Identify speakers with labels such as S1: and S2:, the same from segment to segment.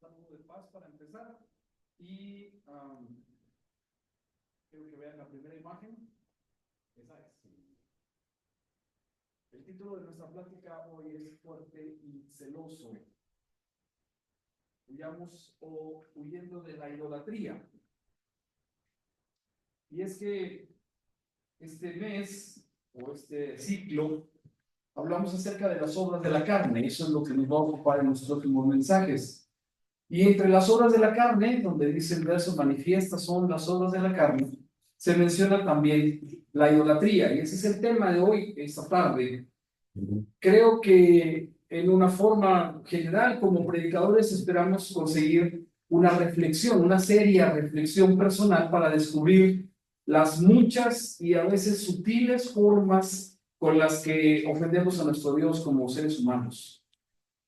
S1: saludo de paz para empezar. Y quiero que vean la primera imagen. Esa es. El título de nuestra plática hoy es Fuerte y Celoso. Huyamos o huyendo de la idolatría. Y es que este mes o este ciclo hablamos acerca de las obras de la carne. Eso es lo que nos va a ocupar en nuestros últimos mensajes. Y entre las obras de la carne, donde dice el verso, manifiestas son las obras de la carne, se menciona también la idolatría. Y ese es el tema de hoy, esta tarde. Creo que en una forma general, como predicadores, esperamos conseguir una reflexión, una seria reflexión personal para descubrir las muchas y a veces sutiles formas con las que ofendemos a nuestro Dios como seres humanos.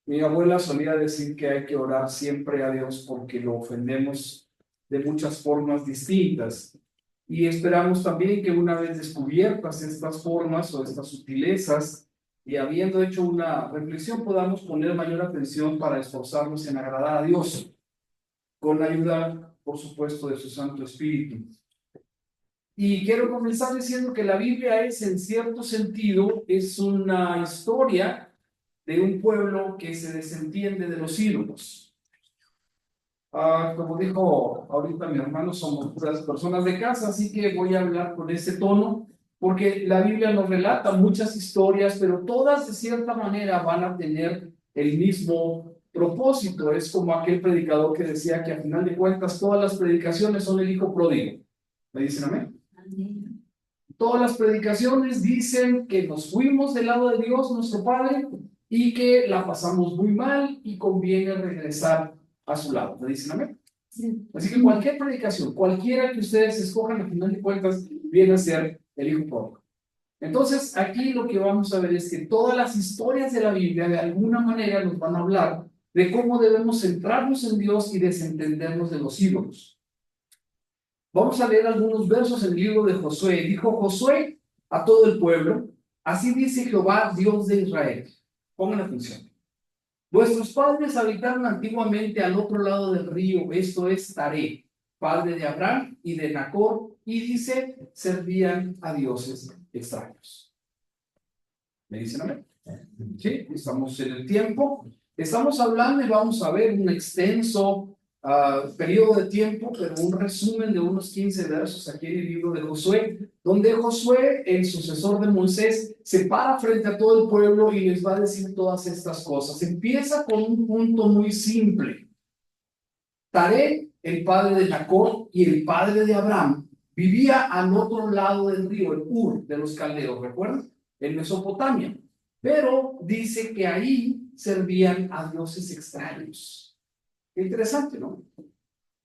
S1: Mi abuela solía decir que hay que orar siempre a Dios porque lo ofendemos de muchas formas distintas. Y esperamos también que una vez descubiertas estas formas o estas sutilezas y habiendo hecho una reflexión podamos poner mayor atención para esforzarnos en agradar a Dios, con la ayuda, por supuesto, de su Santo Espíritu. Y quiero comenzar diciendo que la Biblia es, en cierto sentido, es una historia de un pueblo que se desentiende de los ídolos. Como dijo ahorita mi hermano, somos puras personas de casa, así que voy a hablar con ese tono, porque la Biblia nos relata muchas historias, pero todas de cierta manera van a tener el mismo propósito. Es como aquel predicador que decía que a final de cuentas todas las predicaciones son el hijo pródigo. ¿Me dicen amén? Amén. Todas las predicaciones dicen que nos fuimos del lado de Dios, nuestro Padre, y que la pasamos muy mal y conviene regresar a su lado. ¿Me dicen amén? Sí. Así que cualquier predicación, cualquiera que ustedes escojan, al final de cuentas, viene a ser el hijo pródigo. Entonces, aquí lo que vamos a ver es que todas las historias de la Biblia, de alguna manera, nos van a hablar de cómo debemos centrarnos en Dios y desentendernos de los ídolos. Vamos a leer algunos versos en el libro de Josué. Dijo Josué a todo el pueblo: así dice Jehová, Dios de Israel. Pongan atención. Vuestros padres habitaron antiguamente al otro lado del río, esto es Taré, padre de Abraham y de Nacor, y dice, servían a dioses extraños. ¿Me dicen amén? Sí, estamos en el tiempo. Estamos hablando y vamos a ver un extenso periodo de tiempo, pero un resumen de unos 15 versos aquí en el libro de Josué, donde Josué, el sucesor de Moisés, se para frente a todo el pueblo y les va a decir todas estas cosas. Empieza con un punto muy simple. Taré, el padre de Jacob y el padre de Abraham, vivía al otro lado del río, el Ur de los caldeos, ¿recuerdan? En Mesopotamia. Pero dice que ahí servían a dioses extraños. Interesante, ¿no?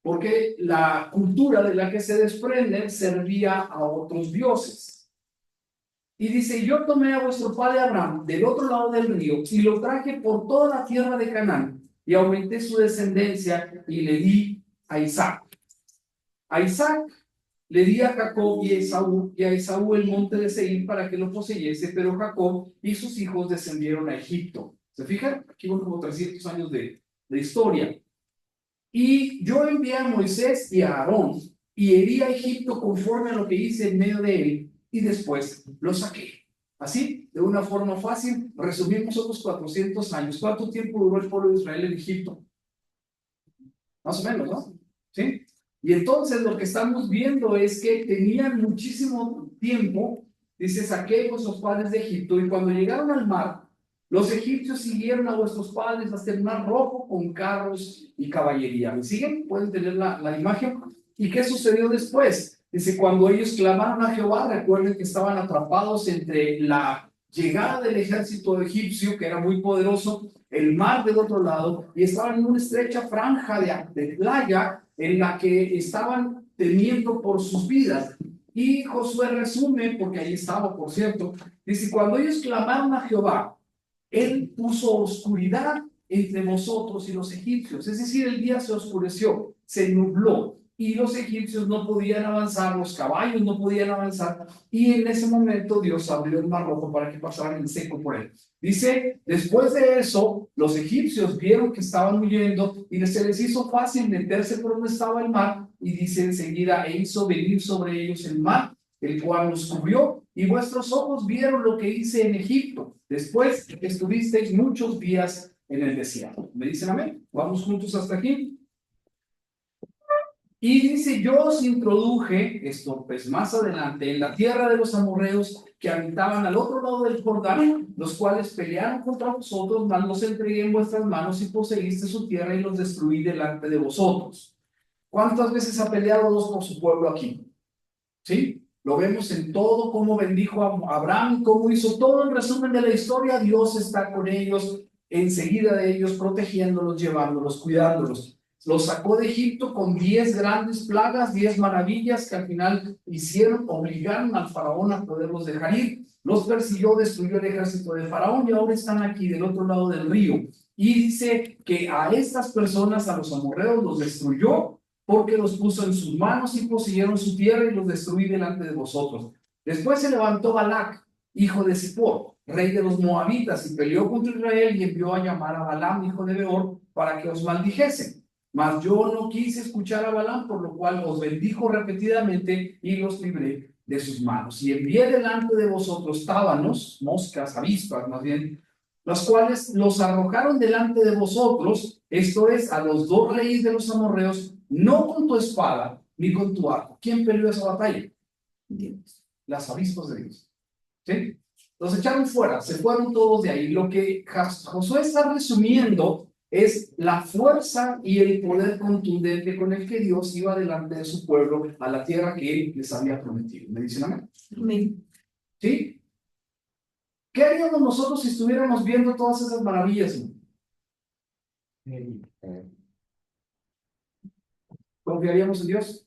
S1: Porque la cultura de la que se desprenden servía a otros dioses. Y dice, yo tomé a vuestro padre Abraham del otro lado del río y lo traje por toda la tierra de Canaán y aumenté su descendencia y le di a Isaac. A Isaac le di a Jacob y a Esaú el monte de Seir para que lo poseyese, pero Jacob y sus hijos descendieron a Egipto. ¿Se fijan? Aquí van como 300 años de historia. Y yo envié a Moisés y a Aarón y herí a Egipto conforme a lo que hice en medio de él y después lo saqué. Así, de una forma fácil, resumimos otros 400 años. ¿Cuánto tiempo duró el pueblo de Israel en Egipto? Más o menos, ¿no? ¿Sí? Y entonces lo que estamos viendo es que tenían muchísimo tiempo. Dice, saqué a vuestros padres de Egipto y cuando llegaron al mar, los egipcios siguieron a vuestros padres hasta el mar Rojo con carros y caballería. ¿Me siguen? ¿Pueden tener la imagen? ¿Y qué sucedió después? Dice, cuando ellos clamaron a Jehová, recuerden que estaban atrapados entre la llegada del ejército egipcio, que era muy poderoso, el mar del otro lado, y estaban en una estrecha franja de playa en la que estaban temiendo por sus vidas. Y Josué resume, porque ahí estaba, por cierto, dice, cuando ellos clamaron a Jehová, él puso oscuridad entre vosotros y los egipcios. Es decir, el día se oscureció, se nubló. y los egipcios no podían avanzar, los caballos no podían avanzar, y en ese momento Dios abrió el mar rojo para que pasaran en seco por él. Dice, después de eso, los egipcios vieron que estaban huyendo y se les hizo fácil meterse por donde estaba el mar, y dice enseguida, e hizo venir sobre ellos el mar, el cual los cubrió, y vuestros ojos vieron lo que hice en Egipto, después que estuvisteis muchos días en el desierto. ¿Me dicen amén? Vamos juntos hasta aquí. Y dice, yo os introduje, esto pues más adelante, en la tierra de los amorreos que habitaban al otro lado del Jordán, los cuales pelearon contra vosotros, mas los entregué en vuestras manos y poseíste su tierra y los destruí delante de vosotros. ¿Cuántas veces ha peleado Dios por su pueblo aquí? ¿Sí? Lo vemos en todo, cómo bendijo a Abraham, cómo hizo todo el resumen de la historia. Dios está con ellos, enseguida de ellos, protegiéndolos, llevándolos, cuidándolos. Los sacó de Egipto con 10 grandes plagas, 10 maravillas que al final obligaron al faraón a poderlos dejar ir. Los persiguió, destruyó el ejército de faraón y ahora están aquí del otro lado del río. Y dice que a estas personas, a los amorreos, los destruyó porque los puso en sus manos y poseyeron su tierra y los destruí delante de vosotros. Después se levantó Balac, hijo de Zippor, rey de los moabitas, y peleó contra Israel y envió a llamar a Balaam, hijo de Beor, para que os maldijesen. Mas yo no quise escuchar a Balaam, por lo cual os bendijo repetidamente y los libré de sus manos. Y envié delante de vosotros tábanos, moscas, avispas más bien, los cuales los arrojaron delante de vosotros, esto es, a los 2 reyes de los amorreos, no con tu espada ni con tu arco. ¿Quién peleó esa batalla? Dios. Las avispas de Dios. ¿Sí? Los echaron fuera, se fueron todos de ahí. Lo que Josué está resumiendo es la fuerza y el poder contundente con el que Dios iba delante de su pueblo a la tierra que él les había prometido. ¿Me dicen amén? Amén. ¿Sí? ¿Qué haríamos nosotros si estuviéramos viendo todas esas maravillas? ¿Confiaríamos en Dios?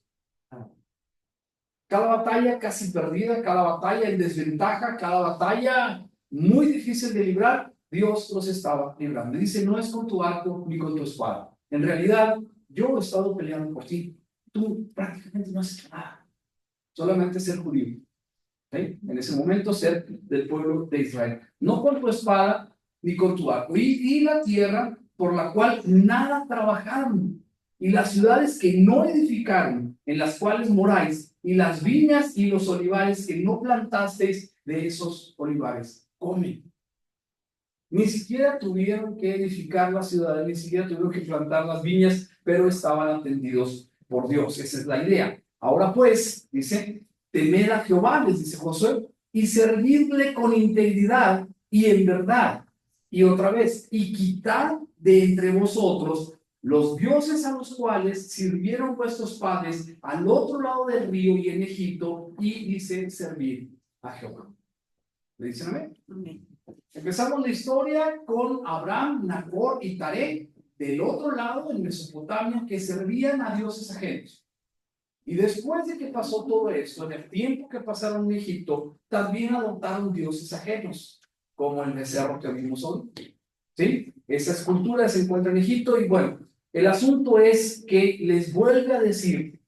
S1: Cada batalla casi perdida, cada batalla en desventaja, cada batalla muy difícil de librar, Dios los estaba librando. Dice, no es con tu arco ni con tu espada. En realidad, yo he estado peleando por ti. Tú prácticamente no has hecho nada. Solamente ser judío. ¿Sí? En ese momento ser del pueblo de Israel. No con tu espada ni con tu arco. Y la tierra por la cual nada trabajaron. Y las ciudades que no edificaron, en las cuales moráis, y las viñas y los olivares que no plantasteis de esos olivares, comen. Ni siquiera tuvieron que edificar las ciudades, ni siquiera tuvieron que plantar las viñas, pero estaban atendidos por Dios. Esa es la idea. Ahora pues, dice, temed a Jehová, les dice Josué, y servidle con integridad y en verdad. Y otra vez, y quitad de entre vosotros los dioses a los cuales sirvieron vuestros padres al otro lado del río y en Egipto, y dice, servir a Jehová. ¿Le dicen amén? Amén. Empezamos la historia con Abraham, Nacor y Taré, del otro lado, en Mesopotamia, que servían a dioses ajenos. Y después de que pasó todo esto, en el tiempo que pasaron en Egipto, también adoptaron dioses ajenos, como el becerro que vimos hoy. ¿Sí? Esa escultura se encuentra en Egipto y bueno, el asunto es que les vuelve a decir,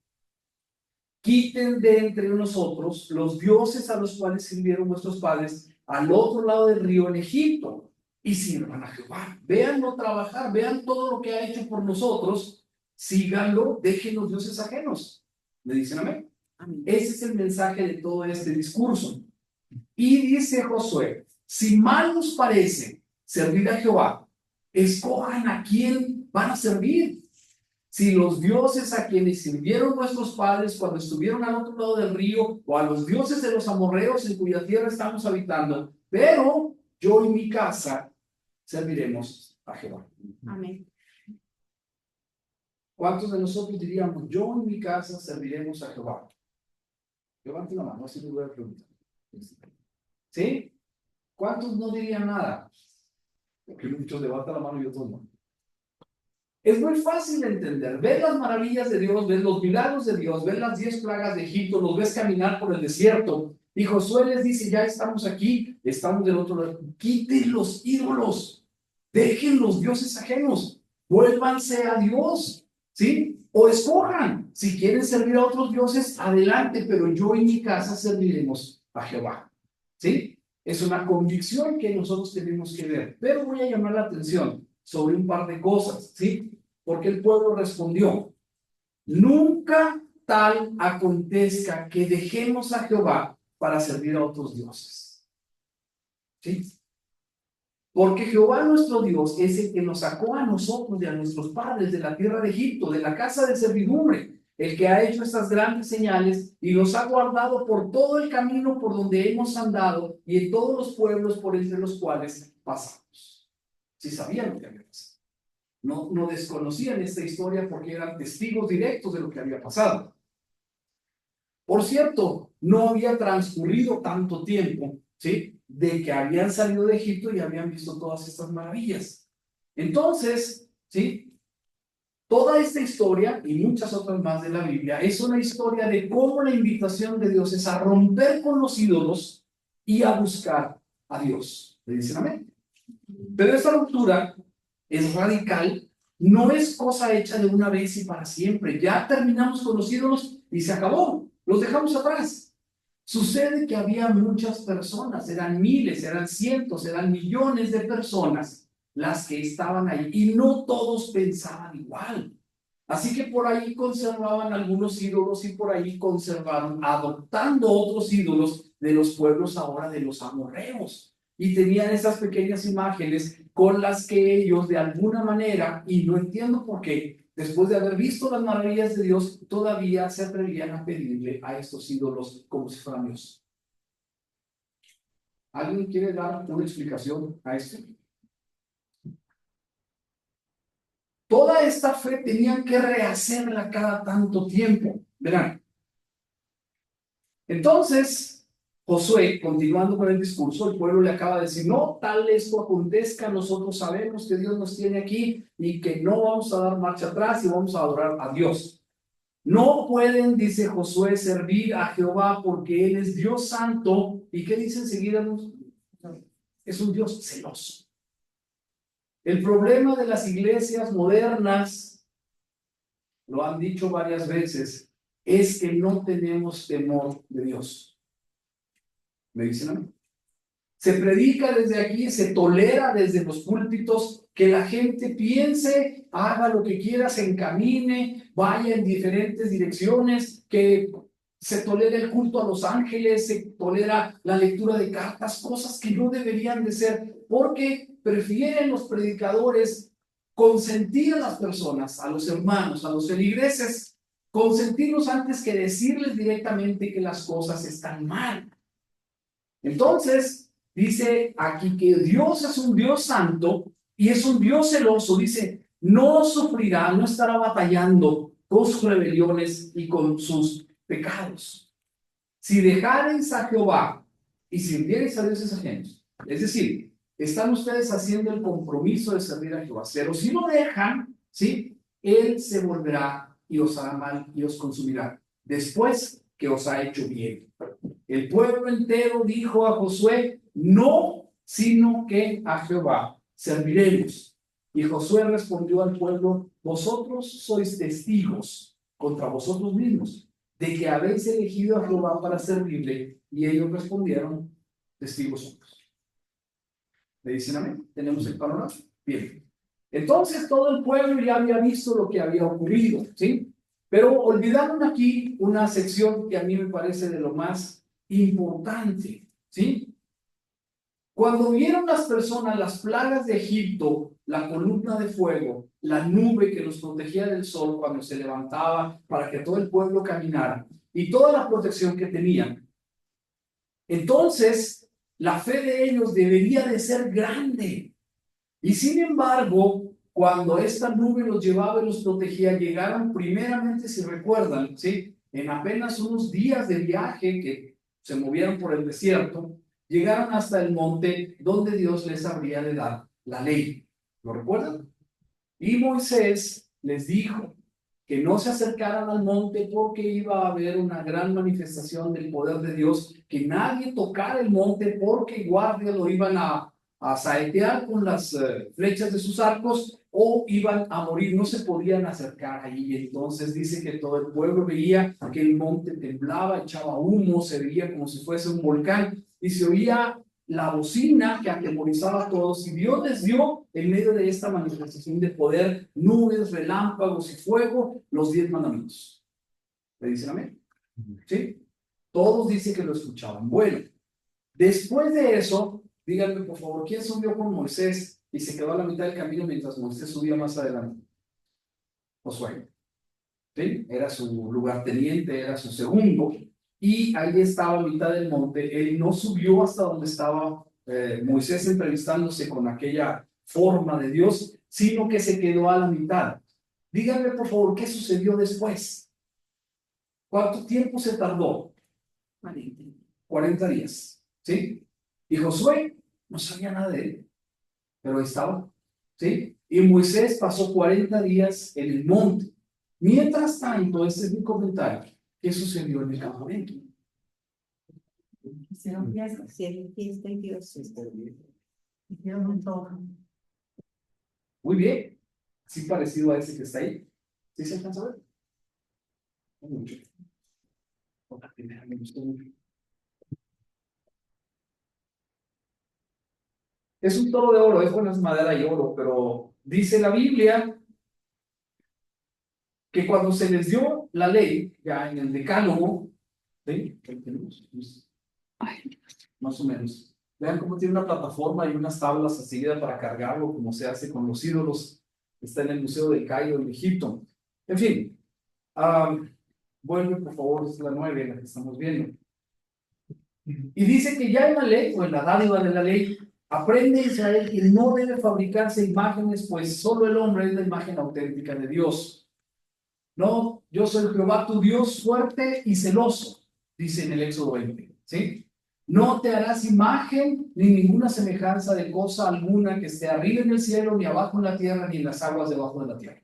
S1: quiten de entre nosotros los dioses a los cuales sirvieron vuestros padres al otro lado del río en Egipto y sirvan a Jehová. Véanlo trabajar, vean todo lo que ha hecho por nosotros, síganlo, dejen los dioses ajenos. ¿Me dicen amén? Amén. Ese es el mensaje de todo este discurso. Y dice Josué, si mal os parece servir a Jehová, escojan a quién van a servir. Si los dioses a quienes sirvieron nuestros padres cuando estuvieron al otro lado del río, o a los dioses de los amorreos en cuya tierra estamos habitando, pero yo y mi casa serviremos a Jehová. Amén. ¿Cuántos de nosotros diríamos, yo y mi casa serviremos a Jehová? Levanten la mano, así me voy a preguntar. ¿Sí? ¿Cuántos no dirían nada? Porque muchos levantan la mano y otros no. Es muy fácil de entender. Ves las maravillas de Dios, ves los milagros de Dios, ves las 10 plagas de Egipto, los ves caminar por el desierto. Y Josué les dice, ya estamos aquí, estamos del otro lado. Quiten los ídolos, dejen los dioses ajenos, vuélvanse a Dios, ¿sí? O escojan. si quieren servir a otros dioses, adelante, pero yo y mi casa serviremos a Jehová. ¿Sí? Es una convicción que nosotros tenemos que ver. Pero voy a llamar la atención sobre un par de cosas, ¿sí? Porque el pueblo respondió: nunca tal acontezca que dejemos a Jehová para servir a otros dioses. ¿Sí? Porque Jehová nuestro Dios es el que nos sacó a nosotros y a nuestros padres de la tierra de Egipto, de la casa de servidumbre, el que ha hecho estas grandes señales y nos ha guardado por todo el camino por donde hemos andado y en todos los pueblos por entre los cuales pasamos. Sí sabían lo que había pasado. No desconocían esta historia porque eran testigos directos de lo que había pasado. Por cierto, no había transcurrido tanto tiempo, ¿sí?, de que habían salido de Egipto y habían visto todas estas maravillas. Entonces, ¿sí?, toda esta historia y muchas otras más de la Biblia es una historia de cómo la invitación de Dios es a romper con los ídolos y a buscar a Dios. ¿Le dicen amén? Pero esta ruptura es radical, no es cosa hecha de una vez y para siempre. Ya terminamos con los ídolos y se acabó, los dejamos atrás. Sucede que había muchas personas, eran miles, eran cientos, eran millones de personas las que estaban ahí y no todos pensaban igual. Así que por ahí conservaban algunos ídolos y por ahí conservaron, adoptando otros ídolos de los pueblos ahora de los amorreos. Y tenían esas pequeñas imágenes con las que ellos de alguna manera, y no entiendo por qué, después de haber visto las maravillas de Dios, todavía se atrevían a pedirle a estos ídolos como si fueran Dios. ¿Alguien quiere dar una explicación a esto? Toda esta fe tenían que rehacerla cada tanto tiempo. Verán. Entonces, Josué, continuando con el discurso, el pueblo le acaba de decir: no, tal esto acontezca, nosotros sabemos que Dios nos tiene aquí y que no vamos a dar marcha atrás y vamos a adorar a Dios. No pueden, dice Josué, servir a Jehová porque Él es Dios santo. ¿Y qué dice enseguida? Es un Dios celoso. El problema de las iglesias modernas, lo han dicho varias veces, es que no tenemos temor de Dios. ¿Me dicen a mí? Se predica desde aquí, se tolera desde los púlpitos que la gente piense, haga lo que quiera, se encamine, vaya en diferentes direcciones, que se tolera el culto a los ángeles, se tolera la lectura de cartas, cosas que no deberían de ser, porque prefieren los predicadores consentir a las personas, a los hermanos, a los feligreses, consentirlos antes que decirles directamente que las cosas están mal. Entonces, dice aquí que Dios es un Dios santo y es un Dios celoso. Dice, no sufrirá, no estará batallando con sus rebeliones y con sus pecados. Si dejareis a Jehová y sirviereis a dioses ajenos, es decir, están ustedes haciendo el compromiso de servir a Jehová, pero si lo dejan, ¿sí?, Él se volverá y os hará mal y os consumirá después que os ha hecho bien. El pueblo entero dijo a Josué: no, sino que a Jehová serviremos. Y Josué respondió al pueblo: vosotros sois testigos contra vosotros mismos de que habéis elegido a Jehová para servirle. Y ellos respondieron: testigos somos. ¿Le dicen amén? ¿Tenemos el panorama? Bien. Entonces todo el pueblo ya había visto lo que había ocurrido, ¿sí? Pero olvidaron aquí una sección que a mí me parece de lo más importante, ¿sí? Cuando vieron las personas las plagas de Egipto, la columna de fuego, la nube que los protegía del sol cuando se levantaba para que todo el pueblo caminara, y toda la protección que tenían, entonces la fe de ellos debería de ser grande. Y sin embargo, cuando esta nube los llevaba y los protegía, llegaron primeramente, si recuerdan, ¿sí?, en apenas unos días de viaje que se movieron por el desierto, llegaron hasta el monte donde Dios les habría de dar la ley. ¿Lo recuerdan? Y Moisés les dijo que no se acercaran al monte porque iba a haber una gran manifestación del poder de Dios, que nadie tocara el monte porque guardias lo iban a a saetear con las flechas de sus arcos o iban a morir, no se podían acercar ahí. Entonces dice que todo el pueblo veía que el monte temblaba, echaba humo, se veía como si fuese un volcán y se oía la bocina que atemorizaba a todos. Y Dios les dio, en medio de esta manifestación de poder, nubes, relámpagos y fuego, los 10 mandamientos. ¿Le dicen amén? ¿Sí? Todos dicen que lo escuchaban. Bueno, después de eso, díganme por favor, ¿quién subió con Moisés y se quedó a la mitad del camino mientras Moisés subía más adelante? Josué. ¿Sí? Era su lugarteniente, era su segundo, y ahí estaba a mitad del monte. Él no subió hasta donde estaba Moisés entrevistándose con aquella forma de Dios, sino que se quedó a la mitad. Díganme por favor, ¿qué sucedió después? ¿Cuánto tiempo se tardó? 40 días, ¿sí? Y Josué no sabía nada de él, pero ahí estaba, ¿sí? Y Moisés pasó 40 días en el monte. Mientras tanto, este es mi comentario, ¿qué sucedió en el campamento?
S2: Hicieron fiesta y Dios hicieron un todo.
S1: Muy bien, así parecido a ese que está ahí. ¿Sí se alcanza a ver? No mucho. La primera me gustó mucho. Es un toro de oro, es buena madera y oro, pero dice la Biblia que cuando se les dio la ley, ya en el decálogo, ¿sí? Más o menos. Vean cómo tiene una plataforma y unas tablas así para cargarlo, como se hace con los ídolos. Está en el Museo del Cairo en Egipto. En fin, vuelve por favor, es la 9, la que estamos viendo. Y dice que ya en la ley, o en la dádiva de la ley, aprende Israel que no debe fabricarse imágenes, pues solo el hombre es la imagen auténtica de Dios. No, yo soy Jehová tu Dios fuerte y celoso, dice en el Éxodo 20, ¿sí? No te harás imagen ni ninguna semejanza de cosa alguna que esté arriba en el cielo, ni abajo en la tierra, ni en las aguas debajo de la tierra.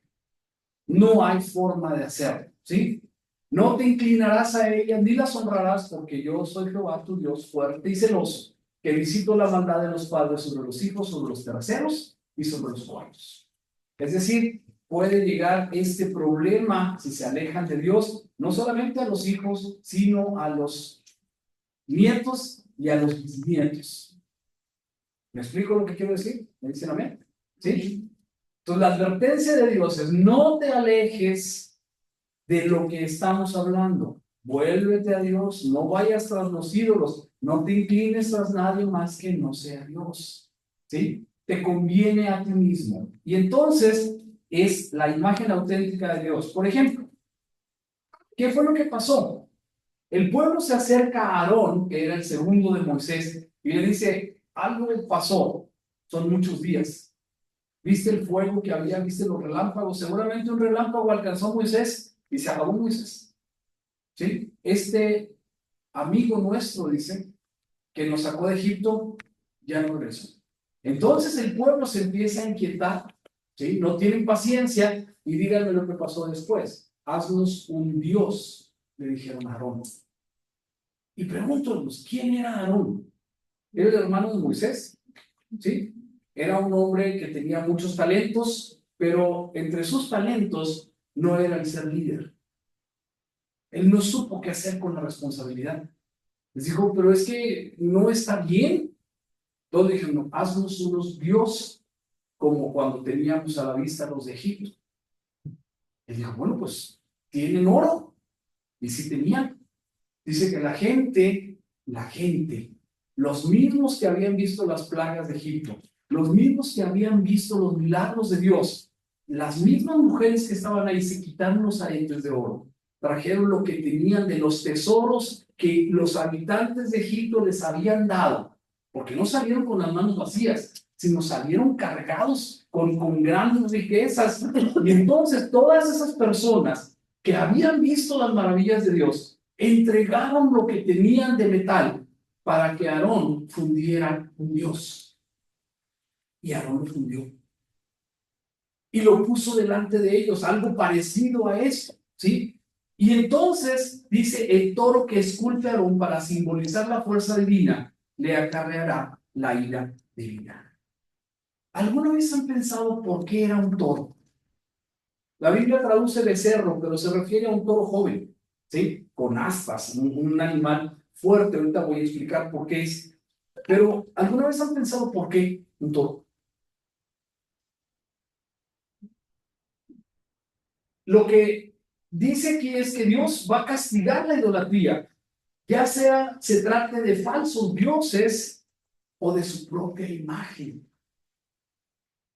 S1: No hay forma de hacerlo, ¿sí? No te inclinarás a ellas ni las honrarás, porque yo soy Jehová tu Dios fuerte y celoso, que visito la maldad de los padres sobre los hijos, sobre los terceros y sobre los cuartos. Es decir, puede llegar este problema si se alejan de Dios, no solamente a los hijos, sino a los nietos y a los bisnietos. ¿Me explico lo que quiero decir? ¿Me dicen amén? ¿Sí? Entonces, la advertencia de Dios es: no te alejes de lo que estamos hablando. Vuélvete a Dios, no vayas tras los ídolos, no te inclines tras nadie más que no sea Dios. ¿Sí? Te conviene a ti mismo. Y entonces es la imagen auténtica de Dios. Por ejemplo, ¿qué fue lo que pasó? El pueblo se acerca a Aarón, que era el segundo de Moisés, y le dice: algo pasó, son muchos días. ¿Viste el fuego que había? ¿Viste los relámpagos? Seguramente un relámpago alcanzó a Moisés y se acabó Moisés. ¿Sí? Este amigo nuestro, dice, que nos sacó de Egipto, ya no regresó. Entonces el pueblo se empieza a inquietar, ¿sí? No tienen paciencia y díganme lo que pasó después. Haznos un Dios, le dijeron a Aarón. Y pregúntanos, ¿quién era Aarón? Era el hermano de Moisés, ¿sí? Era un hombre que tenía muchos talentos, pero entre sus talentos no era el ser líder. Él no supo qué hacer con la responsabilidad. Les dijo: pero es que no está bien. Entonces dijeron: no, haznos unos dios como cuando teníamos a la vista los de Egipto. Él dijo: bueno, pues tienen oro. Y sí tenían. Dice que la gente, los mismos que habían visto las plagas de Egipto, los mismos que habían visto los milagros de Dios, las mismas mujeres que estaban ahí se quitaron los aretes de oro, trajeron lo que tenían de los tesoros que los habitantes de Egipto les habían dado, porque no salieron con las manos vacías, sino salieron cargados con grandes riquezas. Y entonces todas esas personas que habían visto las maravillas de Dios entregaron lo que tenían de metal para que Aarón fundiera un dios. Y Aarón lo fundió y lo puso delante de ellos, algo parecido a esto, ¿sí? Y entonces dice: el toro que esculpe Aarón para simbolizar la fuerza divina le acarreará la ira divina. ¿Alguna vez han pensado por qué era un toro? La Biblia traduce becerro, pero se refiere a un toro joven, ¿sí? Con astas, un animal fuerte. Ahorita voy a explicar por qué es. Pero, ¿alguna vez han pensado por qué un toro? Lo que dice aquí es que Dios va a castigar la idolatría, ya sea se trate de falsos dioses o de su propia imagen.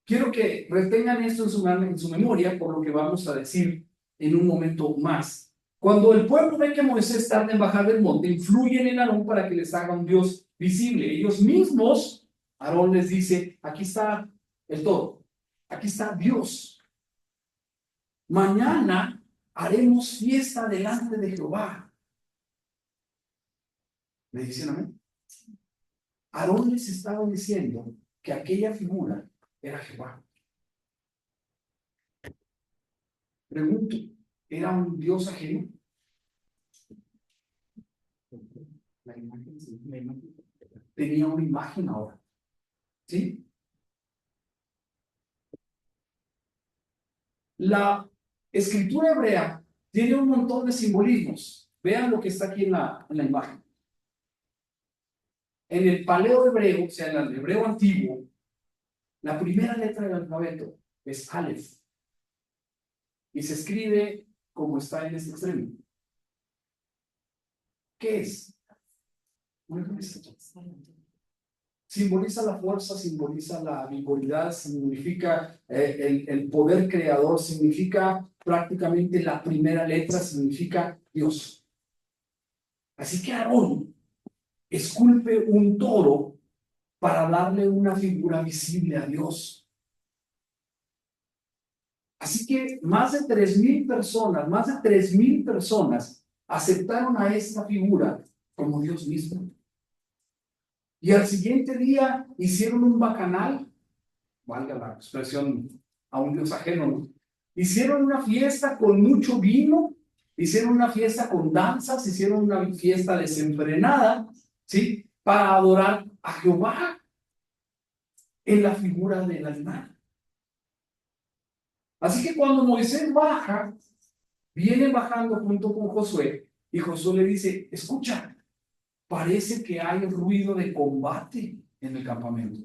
S1: Quiero que retengan esto en su memoria por lo que vamos a decir en un momento más. Cuando el pueblo ve que Moisés tarda en bajar del monte, influyen en Aarón para que les haga un Dios visible. Ellos mismos, Aarón les dice, aquí está el toro, aquí está Dios. Mañana haremos fiesta delante de Jehová. ¿Me dicen amén? Aarón les estaba diciendo que aquella figura era Jehová. Pregunto, ¿era un Dios ajeno? La imagen, sí, la imagen. Tenía una imagen ahora, ¿sí? La escritura hebrea tiene un montón de simbolismos. Vean lo que está aquí en la imagen. En el paleo hebreo, o sea, en el hebreo antiguo, la primera letra del alfabeto es Aleph y se escribe como está en este extremo. ¿Qué es? Una cabeza. Simboliza la fuerza, simboliza la vigoridad, significa el poder creador, significa prácticamente la primera letra, significa Dios. Así que Aarón esculpe un toro para darle una figura visible a Dios. Así que más de 3,000 personas aceptaron a esta figura como Dios mismo. Y al siguiente día hicieron un bacanal, valga la expresión, a un Dios ajeno, ¿no? Hicieron una fiesta con mucho vino, hicieron una fiesta con danzas, hicieron una fiesta desenfrenada, ¿sí? Para adorar a Jehová en la figura del animal. Así que cuando Moisés baja, viene bajando junto con Josué, y Josué le dice, escucha, parece que hay ruido de combate en el campamento.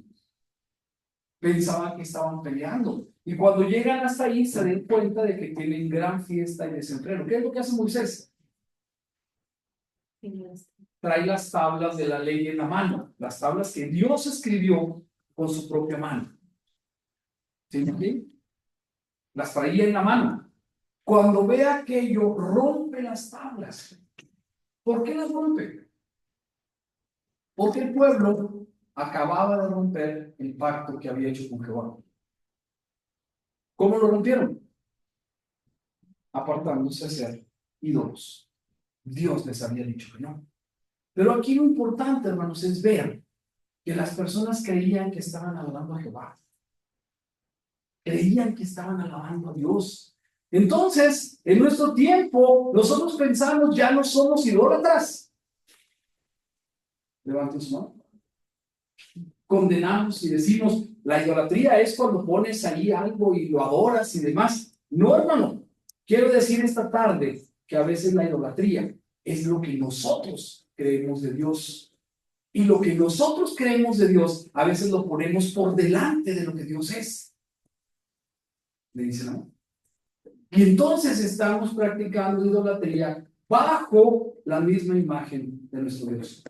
S1: Pensaban que estaban peleando. Y cuando llegan hasta ahí, se dan cuenta de que tienen gran fiesta y desenfreno. ¿Qué es lo que hace Moisés? Trae las tablas de la ley en la mano, las tablas que Dios escribió con su propia mano. ¿Sí? Las traía en la mano. Cuando ve aquello, rompe las tablas. ¿Por qué las rompe? Porque el pueblo acababa de romper el pacto que había hecho con Jehová. ¿Cómo lo rompieron? Apartándose a ser ídolos. Dios les había dicho que no. Pero aquí lo importante, hermanos, es ver que las personas creían que estaban alabando a Jehová. Creían que estaban alabando a Dios. Entonces, en nuestro tiempo, nosotros pensamos, ya no somos idólatras. Levanten su mano. Condenamos y decimos, la idolatría es cuando pones ahí algo y lo adoras y demás. No, hermano. Quiero decir esta tarde que a veces la idolatría es lo que nosotros creemos de Dios. Y lo que nosotros creemos de Dios, a veces lo ponemos por delante de lo que Dios es. ¿Me dicen no? Y entonces estamos practicando idolatría bajo la misma imagen de nuestro Dios.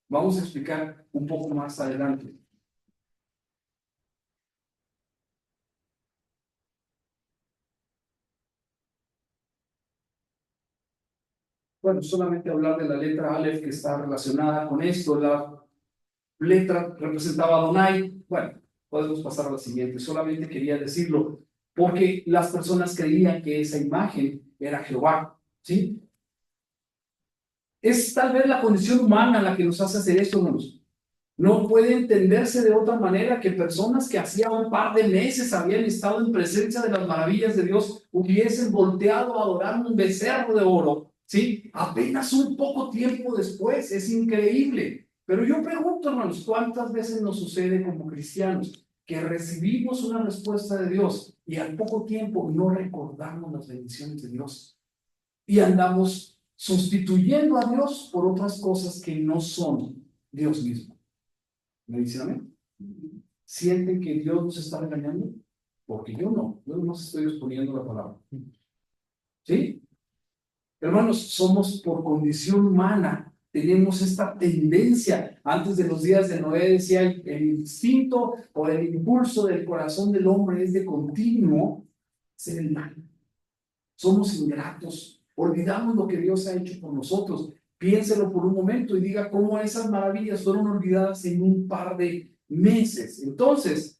S1: Vamos a explicar un poco más adelante. Bueno, solamente hablar de la letra Aleph que está relacionada con esto. La letra representaba a Adonai. Bueno, podemos pasar a la siguiente. Solamente quería decirlo porque las personas creían que esa imagen era Jehová, ¿sí? Es tal vez la condición humana la que nos hace hacer esto, hermanos. No puede entenderse de otra manera que personas que hacía un par de meses habían estado en presencia de las maravillas de Dios hubiesen volteado a adorar un becerro de oro, ¿sí? Apenas un poco tiempo después, es increíble. Pero yo pregunto, hermanos, ¿cuántas veces nos sucede como cristianos? que recibimos una respuesta de Dios y al poco tiempo no recordamos las bendiciones de Dios y andamos sustituyendo a Dios por otras cosas que no son Dios mismo. ¿Me dicen amén? ¿Sienten que Dios nos está regañando? Porque yo no estoy exponiendo la palabra. ¿Sí? Hermanos, somos por condición humana, tenemos esta tendencia. Antes de los días de Noé decía, el instinto o el impulso del corazón del hombre es de continuo hacer el mal. Somos ingratos, olvidamos lo que Dios ha hecho por nosotros. Piénselo por un momento y diga cómo esas maravillas fueron olvidadas en un par de meses. Entonces,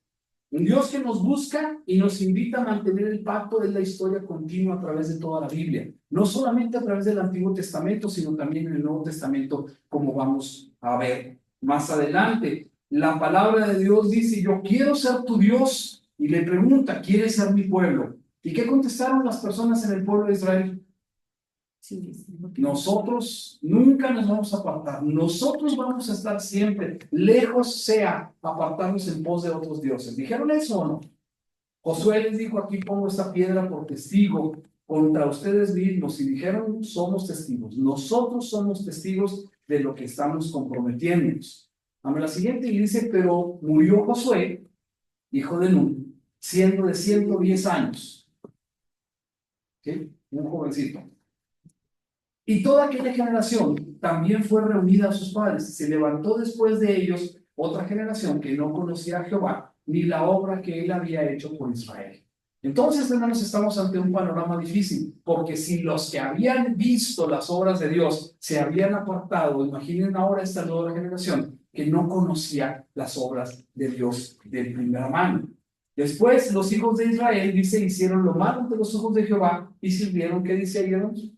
S1: un Dios que nos busca y nos invita a mantener el pacto es la historia continua a través de toda la Biblia. No solamente a través del Antiguo Testamento, sino también en el Nuevo Testamento, como vamos a ver más adelante. La palabra de Dios dice, yo quiero ser tu Dios. Y le pregunta, ¿quieres ser mi pueblo? ¿Y qué contestaron las personas en el pueblo de Israel? Nosotros nunca nos vamos a apartar, nosotros vamos a estar siempre, lejos sea apartarnos en pos de otros dioses. ¿Dijeron eso o no? Josué les dijo, aquí pongo esta piedra por testigo contra ustedes mismos, y dijeron, somos testigos, nosotros somos testigos de lo que estamos comprometiéndonos. A la siguiente y dice, pero murió Josué, hijo de Nun, siendo de 110 años. ¿Sí? Un jovencito. Y toda aquella generación también fue reunida a sus padres. Se levantó después de ellos otra generación que no conocía a Jehová, ni la obra que él había hecho por Israel. Entonces, hermanos, estamos ante un panorama difícil, porque si los que habían visto las obras de Dios se habían apartado, imaginen ahora esta nueva generación que no conocía las obras de Dios de primera mano. Después, los hijos de Israel, dice, hicieron lo malo ante los ojos de Jehová y sirvieron, ¿qué dice ahí, hermanos?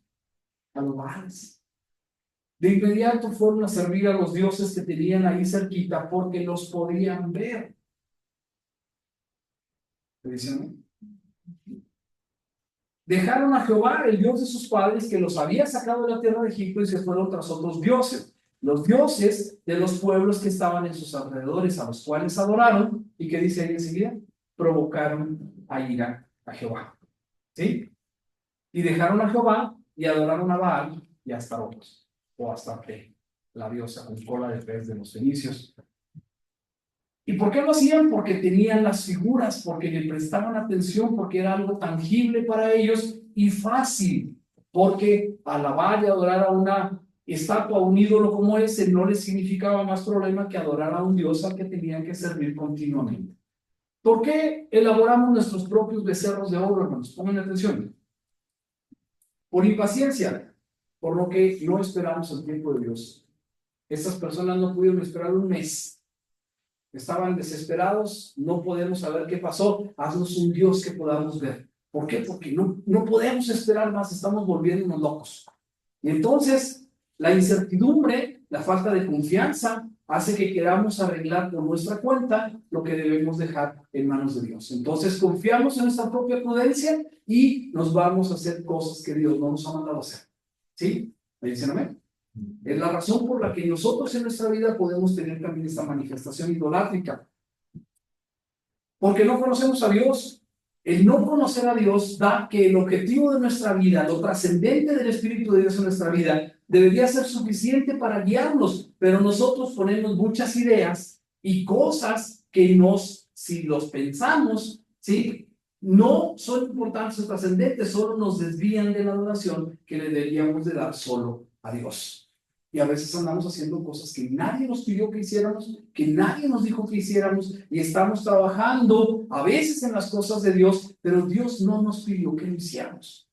S1: A los baales. De inmediato fueron a servir a los dioses que tenían ahí cerquita porque los podían ver. ¿Te dicen? Dejaron a Jehová, el Dios de sus padres, que los había sacado de la tierra de Egipto, y se fueron tras otros dioses, los dioses de los pueblos que estaban en sus alrededores, a los cuales adoraron, y que dice ahí enseguida, provocaron a ira a Jehová. ¿Sí? Y dejaron a Jehová y adoraron a Baal y a Astaroth, o Astarte, la diosa con cola de pez de los fenicios. ¿Y por qué lo hacían? Porque tenían las figuras, porque le prestaban atención, porque era algo tangible para ellos y fácil, porque alabar y adorar a una estatua, a un ídolo como ese, no les significaba más problema que adorar a un dios al que tenían que servir continuamente. ¿Por qué elaboramos nuestros propios becerros de oro, hermanos? Pongan atención. Por impaciencia, por lo que no esperamos el tiempo de Dios. Estas personas no pudieron esperar un mes. Estaban desesperados, no podemos saber qué pasó. Haznos un Dios que podamos ver. ¿Por qué? Porque no podemos esperar más, estamos volviéndonos locos. Y entonces, la incertidumbre, la falta de confianza, hace que queramos arreglar por nuestra cuenta lo que debemos dejar en manos de Dios. Entonces, confiamos en nuestra propia prudencia y nos vamos a hacer cosas que Dios no nos ha mandado a hacer. ¿Sí? ¿Me dicen amén? Es la razón por la que nosotros en nuestra vida podemos tener también esta manifestación idolátrica. Porque no conocemos a Dios. El no conocer a Dios da que el objetivo de nuestra vida, lo trascendente del Espíritu de Dios en nuestra vida, debería ser suficiente para guiarnos, pero nosotros ponemos muchas ideas y cosas que si los pensamos, ¿sí?, no son importantes o trascendentes, solo nos desvían de la adoración que le deberíamos de dar solo a Dios. Y a veces andamos haciendo cosas que nadie nos pidió que hiciéramos, que nadie nos dijo que hiciéramos, y estamos trabajando a veces en las cosas de Dios, pero Dios no nos pidió que lo hiciéramos.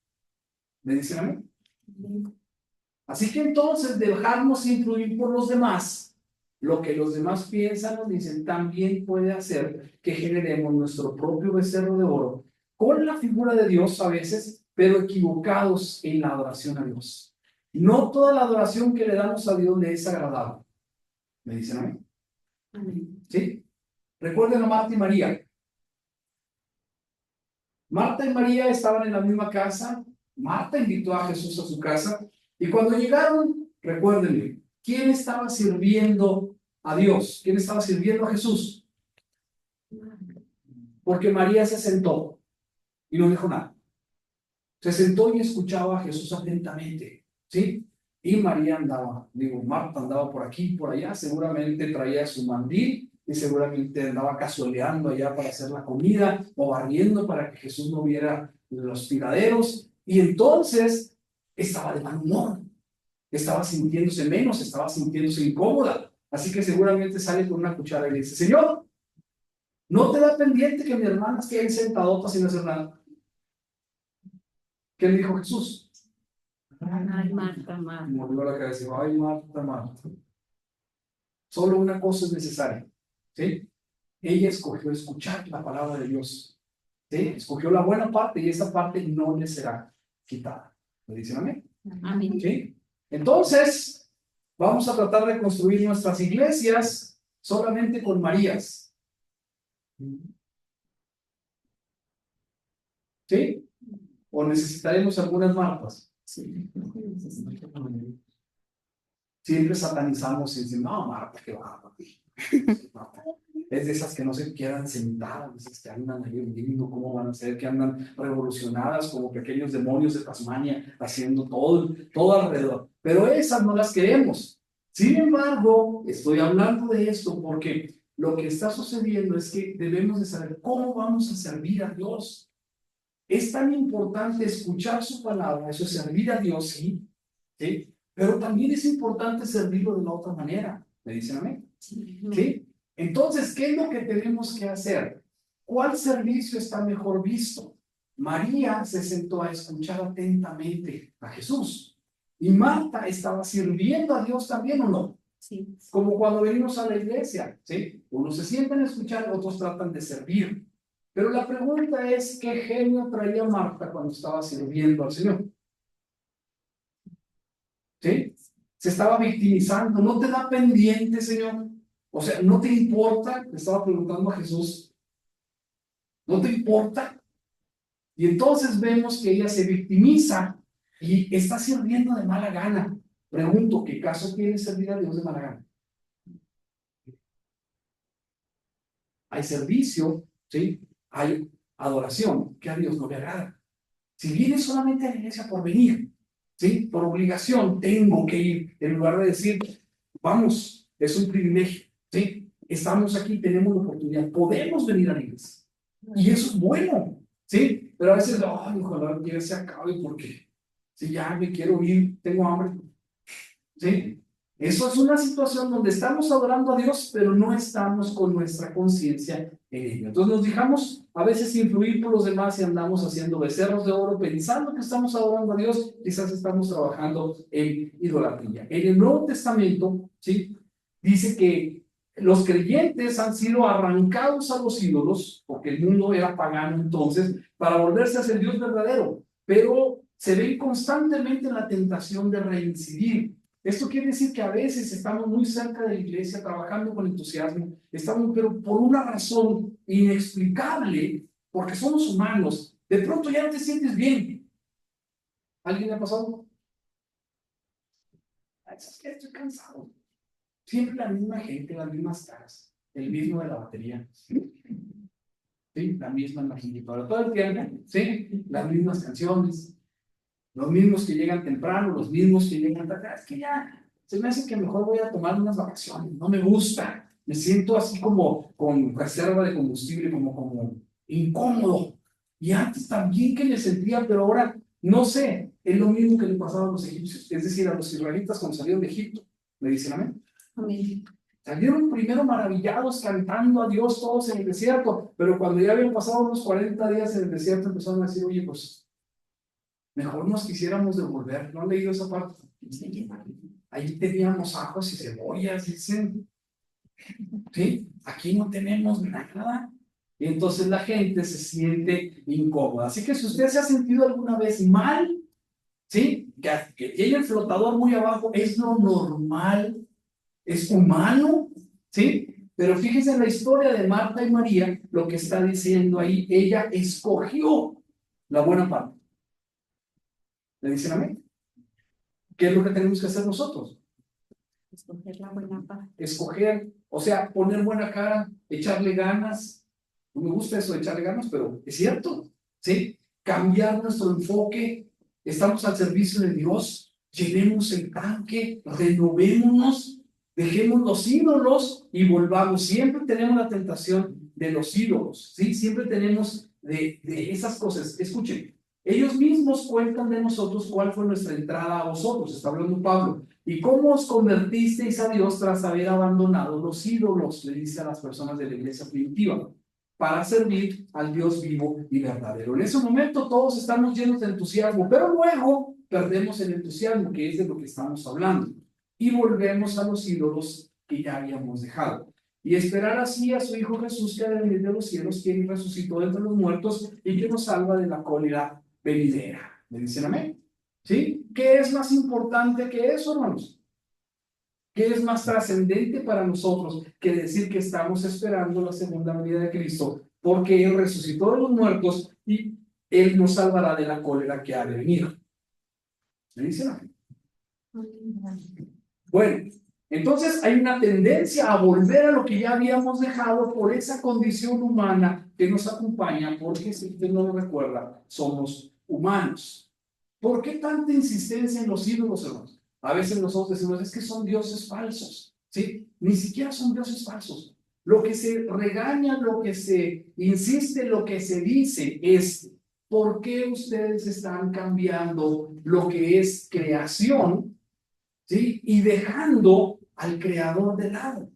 S1: ¿Me dicen a mí? Así que entonces, dejarnos influir por los demás, lo que los demás piensan o dicen, también puede hacer que generemos nuestro propio becerro de oro, con la figura de Dios a veces, pero equivocados en la adoración a Dios. No toda la adoración que le damos a Dios le es agradable. ¿Me dicen a mí? Amén. ¿Sí? Recuerden a Marta y María. Marta y María estaban en la misma casa. Marta invitó a Jesús a su casa. Y cuando llegaron, recuérdenme, ¿quién estaba sirviendo a Dios? ¿Quién estaba sirviendo a Jesús? Porque María se sentó y no dijo nada. Se sentó y escuchaba a Jesús atentamente, ¿sí? Y María andaba, digo, Marta andaba por aquí y por allá, seguramente traía su mandil y seguramente andaba casualeando allá para hacer la comida o barriendo para que Jesús no viera los tiraderos. Y entonces estaba de mal humor, estaba sintiéndose menos, estaba sintiéndose incómoda. Así que seguramente sale con una cuchara y le dice, Señor, ¿no te da pendiente que mi hermana esté ahí sentadotas sin hacer nada? ¿Qué le dijo Jesús?
S2: Ay, Marta, Marta.
S1: Movió la cabeza y dijo, ay, Marta, Marta. Solo una cosa es necesaria, ¿sí? Ella escogió escuchar la palabra de Dios, ¿sí? Escogió la buena parte y esa parte no le será quitada. ¿Me dicen amén?
S2: Amén.
S1: ¿Sí? Entonces, vamos a tratar de construir nuestras iglesias solamente con Marías. ¿Sí? ¿O necesitaremos algunas Martas?
S2: Sí.
S1: Siempre satanizamos y decimos, no, Marta, qué va, papi. Es de esas que no se quedan sentadas, esas que andan ahí viendo cómo van a ser, que andan revolucionadas como pequeños demonios de Tasmania, haciendo todo alrededor. Pero esas no las queremos. Sin embargo, estoy hablando de esto porque lo que está sucediendo es que debemos de saber cómo vamos a servir a Dios. Es tan importante escuchar su palabra, eso es servir a Dios, sí, ¿sí? Pero también es importante servirlo de la otra manera. ¿Me dicen amén? ¿Sí? Entonces, ¿qué es lo que tenemos que hacer? ¿Cuál servicio está mejor visto? María se sentó a escuchar atentamente a Jesús. Y Marta estaba sirviendo a Dios también, ¿o no?
S2: Sí.
S1: Como cuando venimos a la iglesia, ¿sí? Unos se sientan a escuchar, otros tratan de servir. Pero la pregunta es, ¿qué genio traía Marta cuando estaba sirviendo al Señor? ¿Sí? Se estaba victimizando. ¿No te da pendiente, Señor? O sea, ¿no te importa? Le estaba preguntando a Jesús. ¿No te importa? Y entonces vemos que ella se victimiza y está sirviendo de mala gana. Pregunto, ¿qué caso quiere servir a Dios de mala gana? Hay servicio, ¿sí? Hay adoración que a Dios no le agrada. Si vienes solamente a la iglesia por venir, ¿sí? Por obligación, tengo que ir, en lugar de decir, vamos, es un privilegio, ¿sí? Estamos aquí, tenemos la oportunidad, podemos venir a la iglesia. Y eso es bueno, ¿sí? Pero a veces, ay, ojalá que ya se acabe porque si ya me quiero ir, tengo hambre, ¿sí? Eso es una situación donde estamos adorando a Dios, pero no estamos con nuestra conciencia en ello. Entonces nos dejamos a veces influir por los demás y andamos haciendo becerros de oro pensando que estamos adorando a Dios, quizás estamos trabajando en idolatría. En el Nuevo Testamento, ¿sí? Dice que los creyentes han sido arrancados a los ídolos, porque el mundo era pagano entonces, para volverse hacia el Dios verdadero, pero se ven constantemente en la tentación de reincidir. Esto quiere decir que a veces estamos muy cerca de la iglesia, trabajando con entusiasmo, estamos, pero por una razón inexplicable, porque somos humanos, de pronto ya no te sientes bien. ¿Alguien le ha pasado? Es que estoy cansado. Siempre la misma gente, las mismas caras, el mismo de la batería, ¿sí? La misma imagen, para todo el tiempo, ¿sí? Las mismas canciones, los mismos que llegan temprano, los mismos que llegan tarde. Es que ya se me hace que mejor voy a tomar unas vacaciones, no me gusta, me siento así como con reserva de combustible, como incómodo. Y antes también que me sentía, pero ahora no sé, es lo mismo que le pasaba a los egipcios, es decir, a los israelitas cuando salieron de Egipto. ¿Me dicen amén?
S2: Amén.
S1: Salieron primero maravillados cantando a Dios todos en el desierto, pero cuando ya habían pasado unos 40 días en el desierto empezaron a decir, oye, pues mejor nos quisiéramos devolver. ¿No han leído esa parte? Ahí teníamos ajos y cebollas, dicen. ¿Sí? Aquí no tenemos nada. Y entonces la gente se siente incómoda. Así que si usted se ha sentido alguna vez mal, ¿sí? Que tiene el flotador muy abajo, es lo normal, es humano, ¿sí? Pero fíjese en la historia de Marta y María, lo que está diciendo ahí, ella escogió la buena parte. ¿Le dicen amén? ¿Qué es lo que tenemos que hacer nosotros?
S2: Escoger la buena parte.
S1: Escoger, o sea, poner buena cara, echarle ganas, No me gusta eso de echarle ganas, pero es cierto, ¿sí? Cambiar nuestro enfoque, estamos al servicio de Dios, llenemos el tanque, renovémonos, dejemos los ídolos y volvamos. Siempre tenemos la tentación de los ídolos, ¿sí? Siempre tenemos de esas cosas. Escuchen, ellos mismos cuentan de nosotros cuál fue nuestra entrada a vosotros, está hablando Pablo. ¿Y cómo os convertisteis a Dios tras haber abandonado los ídolos? Le dice a las personas de la iglesia primitiva, para servir al Dios vivo y verdadero. En ese momento todos estamos llenos de entusiasmo, pero luego perdemos el entusiasmo, que es de lo que estamos hablando, y volvemos a los ídolos que ya habíamos dejado. Y esperar así a su Hijo Jesús, que ha de venir de los cielos, quien resucitó de entre los muertos y que nos salva de la cólera venidera. ¿Me dicen amén? ¿Sí? ¿Qué es más importante que eso, hermanos? ¿Qué es más trascendente para nosotros que decir que estamos esperando la segunda venida de Cristo? Porque Él resucitó de los muertos y Él nos salvará de la cólera que ha de venir. ¿Me dicen amén? Bueno, entonces hay una tendencia a volver a lo que ya habíamos dejado por esa condición humana que nos acompaña, porque si usted no lo recuerda, somos humanos. ¿Por qué tanta insistencia en los ídolos, hermanos? A veces nosotros decimos, es que son dioses falsos, ¿sí? Ni siquiera son dioses falsos. Lo que se regaña, lo que se insiste, lo que se dice es, ¿por qué ustedes están cambiando lo que es creación, ¿sí? Y dejando al creador de lado?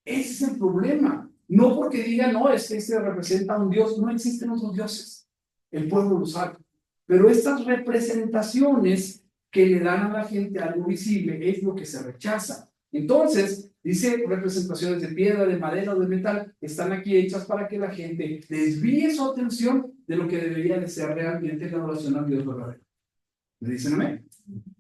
S1: Ese es el problema. No porque digan, no, es que se representa a un dios, no existen otros dioses. El pueblo lo sabe. Pero estas representaciones que le dan a la gente algo visible es lo que se rechaza. Entonces, dice representaciones de piedra, de madera o de metal, están aquí hechas para que la gente desvíe su atención de lo que debería de ser realmente la adoración al Dios verdadero. ¿Me dicen amén?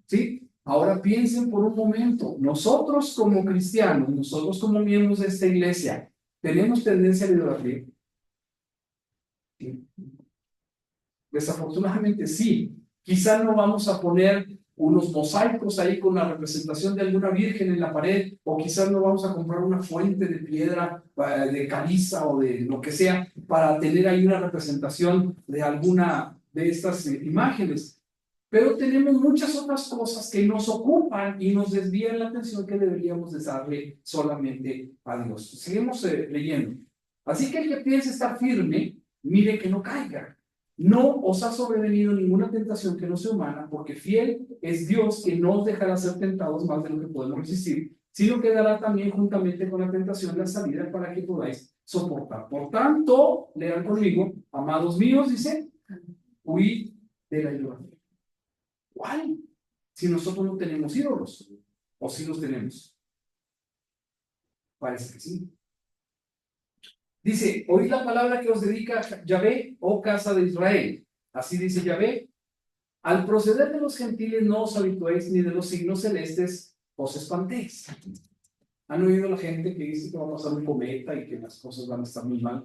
S1: ¿Sí? Ahora piensen por un momento, nosotros como cristianos, nosotros como miembros de esta iglesia, ¿tenemos tendencia a la idolatría? ¿Sí? Desafortunadamente sí. Quizás no vamos a poner unos mosaicos ahí con la representación de alguna virgen en la pared, o quizás no vamos a comprar una fuente de piedra, de caliza o de lo que sea, para tener ahí una representación de alguna de estas imágenes. Pero tenemos muchas otras cosas que nos ocupan y nos desvían la atención que deberíamos de darle solamente a Dios. Seguimos leyendo. Así que el que piense estar firme, mire que no caiga. No os ha sobrevenido ninguna tentación que no sea humana, porque fiel es Dios, que no os dejará ser tentados más de lo que podemos resistir, sino que dará también juntamente con la tentación la salida para que podáis soportar. Por tanto, lean conmigo, amados míos, dice, huid de la idolatría. ¿Cuál? Si nosotros no tenemos ídolos, o si los tenemos. Parece que sí. Dice, oíd la palabra que os dedica Yahvé, oh casa de Israel. Así dice Yahvé, al proceder de los gentiles no os habituéis, ni de los signos celestes os espantéis. ¿Han oído la gente que dice que va a pasar un cometa y que las cosas van a estar muy mal?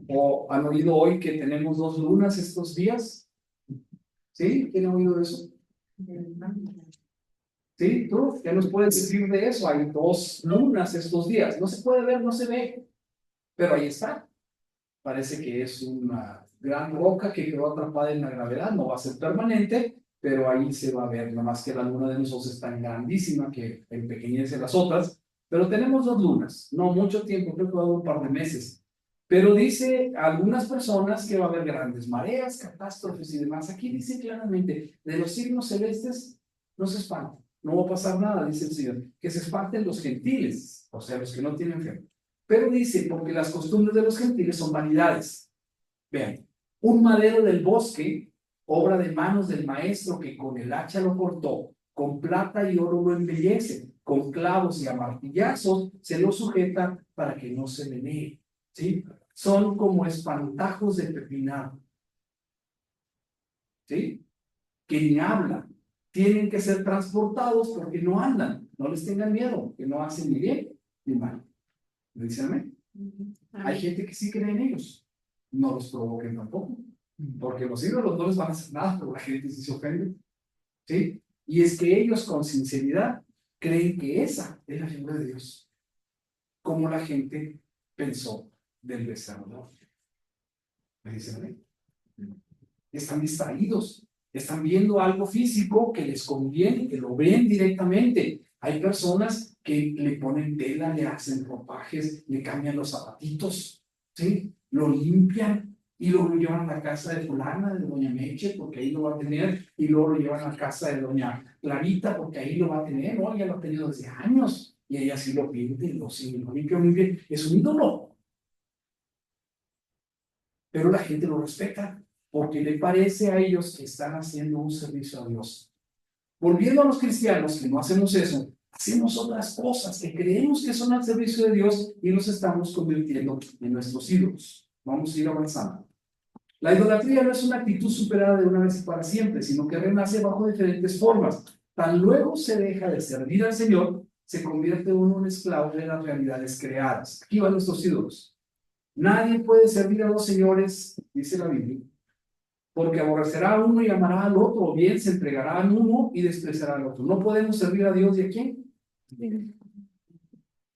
S1: ¿O han oído hoy que tenemos 2 lunas estos días? ¿Sí? ¿Quién ha oído eso? ¿Sí? ¿Tú? ¿Qué nos puedes decir de eso? Hay 2 lunas estos días. No se puede ver, no se ve, pero ahí está. Parece que es una gran roca que quedó atrapada en la gravedad. No va a ser permanente, pero ahí se va a ver. Nada más que la luna de nosotros es tan grandísima que empequeñece las otras. Pero tenemos 2 lunas. No mucho tiempo, creo que va a durar un par de meses. Pero dice a algunas personas que va a haber grandes mareas, catástrofes y demás. Aquí dice claramente, de los signos celestes no se espanten. No va a pasar nada, dice el Señor. Que se espanten los gentiles, o sea, los que no tienen fe. Pero dice, porque las costumbres de los gentiles son vanidades. Vean, un madero del bosque, obra de manos del maestro que con el hacha lo cortó, con plata y oro lo embellece, con clavos y a martillazos se lo sujeta para que no se menee. ¿Sí? Son como espantajos de pepinado. ¿Sí? Que ni hablan. Tienen que ser transportados porque no andan. No les tengan miedo, que no hacen ni bien ni mal. ¿Me dicen amén? Hay gente que sí cree en ellos. No los provoquen tampoco. Porque los ídolos no les van a hacer nada, pero la gente sí se ofende. ¿Sí? Y es que ellos con sinceridad creen que esa es la figura de Dios. Como la gente pensó del becerro. ¿Me dicen a mí? Están distraídos, están viendo algo físico que les conviene, que lo ven directamente. Hay personas que le ponen tela, le hacen ropajes, le cambian los zapatitos, ¿sí? Lo limpian y luego lo llevan a la casa de fulana, de doña Meche, porque ahí lo va a tener, y luego lo llevan a la casa de doña Clarita, porque ahí lo va a tener, ¿no? Ya lo ha tenido desde años, y ella sí lo pinta y lo limpia muy bien. Es un ídolo, pero la gente lo respeta, porque le parece a ellos que están haciendo un servicio a Dios. Volviendo a los cristianos que no hacemos eso, hacemos otras cosas que creemos que son al servicio de Dios y nos estamos convirtiendo en nuestros ídolos. Vamos a ir avanzando. La idolatría no es una actitud superada de una vez y para siempre, sino que renace bajo diferentes formas. Tan luego se deja de servir al Señor, se convierte uno en un esclavo de las realidades creadas. Aquí van nuestros ídolos. Nadie puede servir a dos señores, dice la Biblia, porque aborrecerá a uno y amará al otro, o bien se entregará a uno y despreciará al otro. No podemos servir a Dios, ¿y a quién?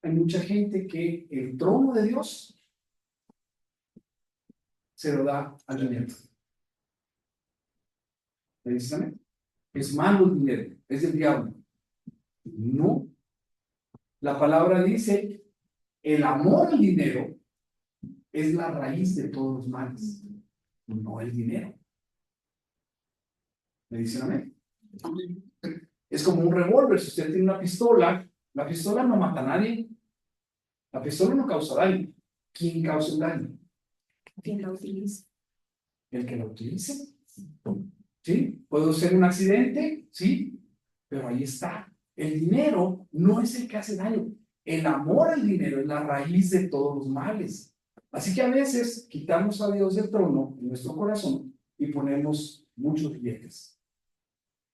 S1: Hay mucha gente que el trono de Dios se lo da al dinero. Precisamente. Es malo el dinero, es del diablo. No. La palabra dice, el amor al dinero es la raíz de todos los males, no el dinero. ¿Me dicen amén? Es como un revólver. Si usted tiene una pistola, la pistola no mata a nadie. La pistola no causa daño. ¿Quién causa el daño?
S2: ¿Quién la utiliza?
S1: El que la utilice. ¿Sí? Puede ser un accidente, sí, pero ahí está. El dinero no es el que hace daño. El amor al dinero es la raíz de todos los males. Así que a veces quitamos a Dios del trono en nuestro corazón y ponemos muchos billetes.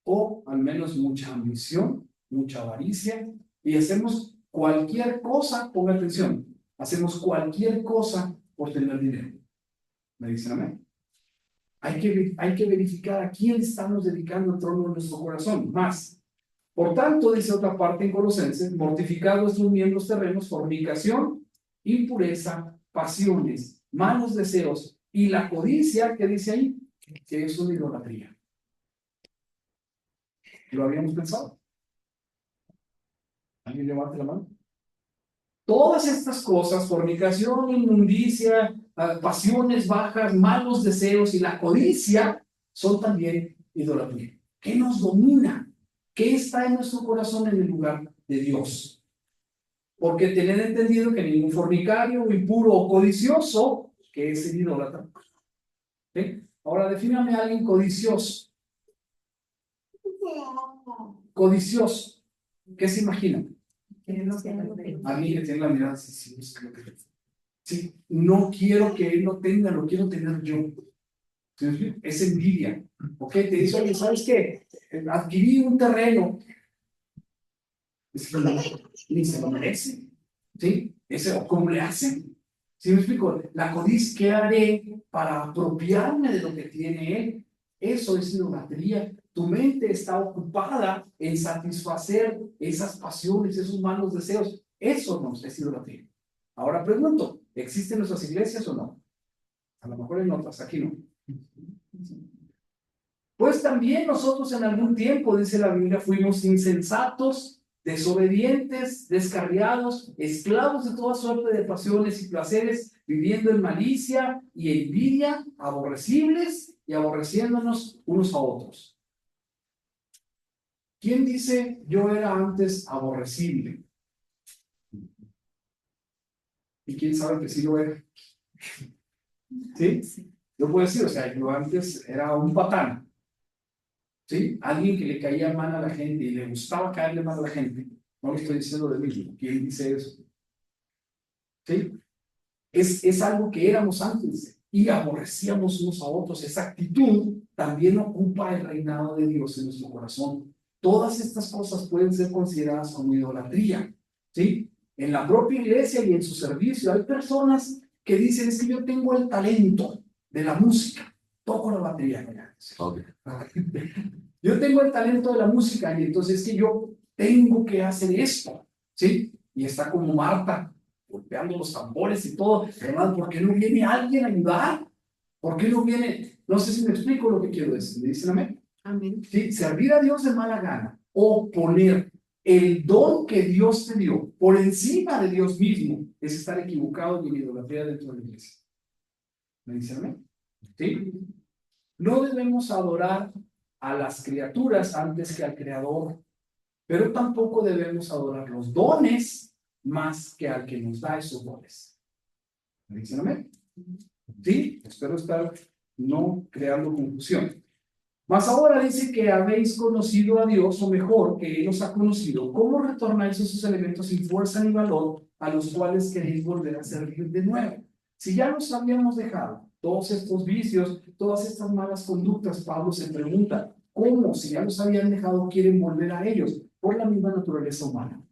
S1: O al menos mucha ambición, mucha avaricia, y hacemos cualquier cosa, ponga atención, hacemos cualquier cosa por tener dinero. ¿Me dicen amén? Hay que verificar a quién estamos dedicando el trono de nuestro corazón. Más. Por tanto, dice otra parte en Colosenses, mortificad vuestros miembros terrenos, fornicación, impureza, pasiones, malos deseos y la codicia, que dice ahí, que es una idolatría. ¿Lo habíamos pensado? ¿Alguien levante la mano? Todas estas cosas, fornicación, inmundicia, pasiones bajas, malos deseos y la codicia, son también idolatría. ¿Qué nos domina? ¿Qué está en nuestro corazón en el lugar de Dios? Porque tened entendido que ningún fornicario, impuro o codicioso, que es el idólatra. ¿Sí? Ahora defíname a alguien codicioso. Codicioso. ¿Qué se imagina? Alguien que tiene la mirada así, sí, es que lo que... Sí, no quiero que él lo tenga, lo quiero tener yo. ¿Sí? Es envidia. ¿Ok? Te dice, oye, ¿sabes qué? Adquirí un terreno. Es que ni se lo merece. ¿Sí? ¿Cómo le hacen? ¿Sí me explico? La codicia, ¿qué haré para apropiarme de lo que tiene él? Eso es idolatría. Tu mente está ocupada en satisfacer esas pasiones, esos malos deseos. Eso no es idolatría. Ahora pregunto, ¿existen nuestras iglesias o no? A lo mejor en otras, aquí no. Pues también nosotros en algún tiempo, dice la Biblia, fuimos insensatos, desobedientes, descarriados, esclavos de toda suerte de pasiones y placeres, viviendo en malicia y envidia, aborrecibles y aborreciéndonos unos a otros. ¿Quién dice yo era antes aborrecible? ¿Y quién sabe que sí lo era? ¿Sí? Yo puedo decir, o sea, yo antes era un patán. ¿Sí? Alguien que le caía mal a la gente y le gustaba caerle mal a la gente. No le estoy diciendo de mí. ¿Quién dice eso? ¿Sí? Es algo que éramos antes y aborrecíamos unos a otros. Esa actitud también ocupa el reinado de Dios en nuestro corazón. Todas estas cosas pueden ser consideradas como idolatría. ¿Sí? En la propia iglesia y en su servicio hay personas que dicen, es que yo tengo el talento de la música. Toco la batería. Okay. Yo tengo el talento de la música y entonces es que yo tengo que hacer esto, ¿sí? Y está como Marta golpeando los tambores y todo. Hermano, ¿por qué no viene alguien a ayudar? ¿Por qué no viene? No sé si me explico lo que quiero decir. ¿Me dicen amén?
S2: Amén.
S1: Sí, servir a Dios de mala gana o poner el don que Dios te dio por encima de Dios mismo es estar equivocado y en idolatría dentro de la iglesia. ¿Me dicen amén? ¿Sí? No debemos adorar a las criaturas antes que al Creador, pero tampoco debemos adorar los dones más que al que nos da esos dones. ¿Me dicen amén? Sí, espero estar no creando confusión. Mas ahora dice que habéis conocido a Dios, o mejor, que Él os ha conocido. ¿Cómo retornáis esos elementos sin fuerza ni valor a los cuales queréis volver a servir de nuevo? Si ya los habíamos dejado, todos estos vicios, todas estas malas conductas, Pablo se pregunta, ¿cómo? Si ya los habían dejado, quieren volver a ellos, por la misma naturaleza humana.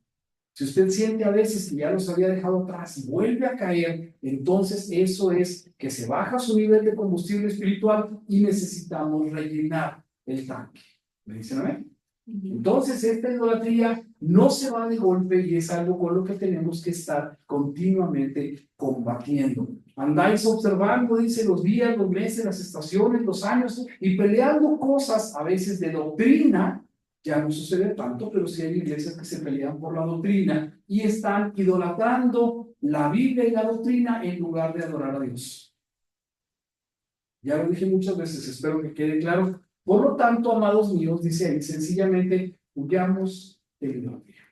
S1: Si usted siente a veces que ya los había dejado atrás y vuelve a caer, entonces eso es que se baja su nivel de combustible espiritual y necesitamos rellenar el tanque. ¿Me dicen amén? Entonces esta idolatría no se va de golpe y es algo con lo que tenemos que estar continuamente combatiendo. Andáis observando, dice, los días, los meses, las estaciones, los años y peleando cosas a veces de doctrina. Ya no sucede tanto, pero sí hay iglesias que se pelean por la doctrina y están idolatrando la Biblia y la doctrina en lugar de adorar a Dios. Ya lo dije muchas veces, espero que quede claro. Por lo tanto, amados míos, dice ahí, sencillamente huyamos de la idolatría.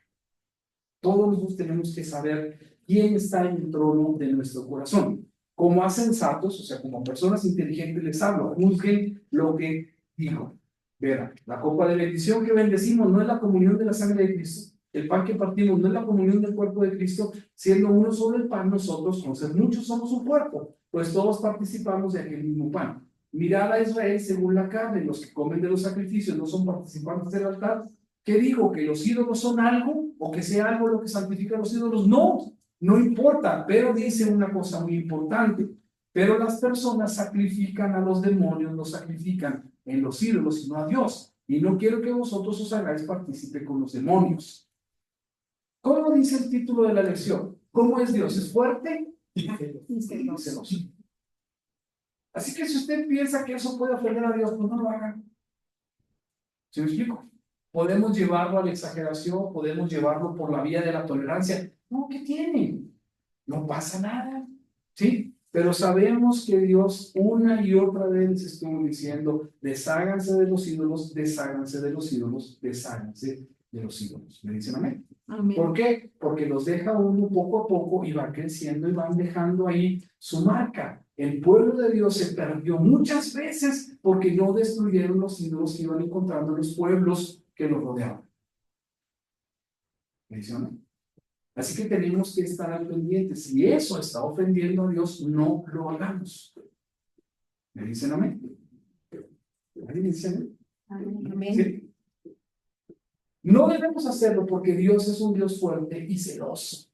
S1: Todos nosotros tenemos que saber quién está en el trono de nuestro corazón. Como a sensatos, o sea, como personas inteligentes les hablo, juzguen lo que digo. Verá, la copa de bendición que bendecimos no es la comunión de la sangre de Cristo. El pan que partimos no es la comunión del cuerpo de Cristo, siendo uno solo el pan, nosotros, con ser muchos, somos un cuerpo, pues todos participamos de aquel mismo pan. Mirad a Israel según la carne, los que comen de los sacrificios no son participantes del altar. ¿Qué digo? ¿Que los ídolos son algo? ¿O que sea algo lo que santifica a los ídolos? No, no importa, pero dice una cosa muy importante. Pero las personas sacrifican a los demonios, los sacrifican en los ídolos y no a Dios. Y no quiero que vosotros os hagáis partícipe con los demonios. ¿Cómo dice el título de la lección? ¿Cómo es Dios? ¿Es fuerte? Y celoso. Así que si usted piensa que eso puede ofender a Dios, pues no lo haga. ¿Se me explico? Podemos llevarlo a la exageración, podemos llevarlo por la vía de la tolerancia. No, ¿qué tiene? No pasa nada. ¿Sí? Pero sabemos que Dios una y otra vez estuvo diciendo, desháganse de los ídolos, desháganse de los ídolos, desháganse de los ídolos. ¿Me dicen amén?
S2: Amén.
S1: ¿Por qué? Porque los deja uno poco a poco y va creciendo y van dejando ahí su marca. El pueblo de Dios se perdió muchas veces porque no destruyeron los ídolos que iban encontrando en los pueblos que los rodeaban. ¿Me dicen amén? Así que tenemos que estar al pendiente. Si eso está ofendiendo a Dios, no lo hagamos. ¿Me dicen amén? ¿Me dicen
S2: Amén.
S1: sí? No debemos hacerlo porque Dios es un Dios fuerte y celoso.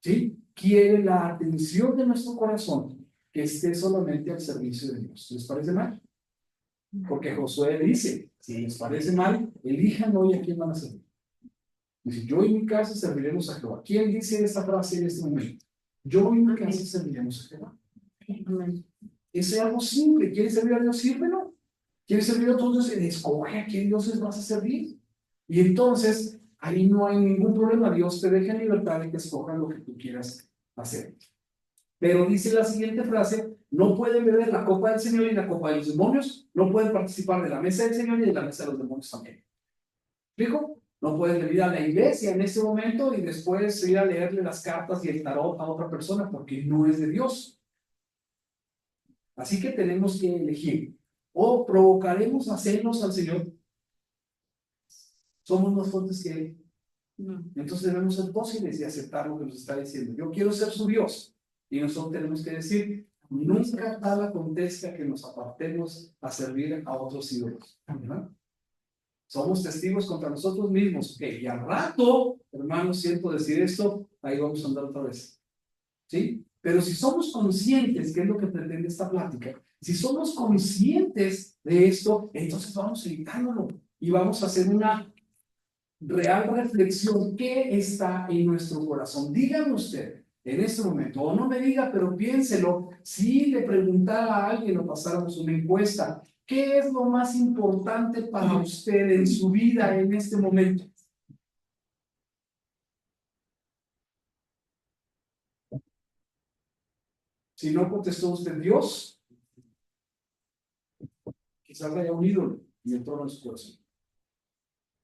S1: ¿Sí? Quiere la atención de nuestro corazón que esté solamente al servicio de Dios. ¿Les parece mal? Porque Josué dice, si les parece mal, elijan hoy a quién van a servir. Dice, yo y mi casa serviremos a Jehová. ¿Quién dice esta frase en este momento? Yo y mi casa serviremos a Jehová.
S2: Amén.
S1: Es algo simple. ¿Quieres servir a Dios? Sírvelo. ¿Quieres servir a otros? Escoge a qué dioses vas a servir. Y entonces, ahí no hay ningún problema. Dios te deja en libertad de que escojas lo que tú quieras hacer. Pero dice la siguiente frase, no pueden beber la copa del Señor y la copa de los demonios. No pueden participar de la mesa del Señor y de la mesa de los demonios también. ¿Explico? No puedes venir a la iglesia en ese momento y después ir a leerle las cartas y el tarot a otra persona porque no es de Dios. Así que tenemos que elegir. O provocaremos a celos al Señor. Somos más fuertes que Él.
S2: No.
S1: Entonces debemos ser dóciles y aceptar lo que nos está diciendo. Yo quiero ser su Dios. Y nosotros tenemos que decir, nunca tal acontezca que nos apartemos a servir a otros ídolos. ¿Verdad? Somos testigos contra nosotros mismos. Y al rato, hermanos, siento decir esto, ahí vamos a andar otra vez. ¿Sí? Pero si somos conscientes, que es lo que pretende esta plática, si somos conscientes de esto, entonces vamos evitándolo y vamos a hacer una real reflexión, ¿qué está en nuestro corazón? Dígame usted en este momento, o no me diga, pero piénselo, si le preguntara a alguien o pasáramos una encuesta, ¿qué es lo más importante para usted en su vida en este momento? Si no contestó usted Dios, quizás haya un ídolo en el trono de su corazón.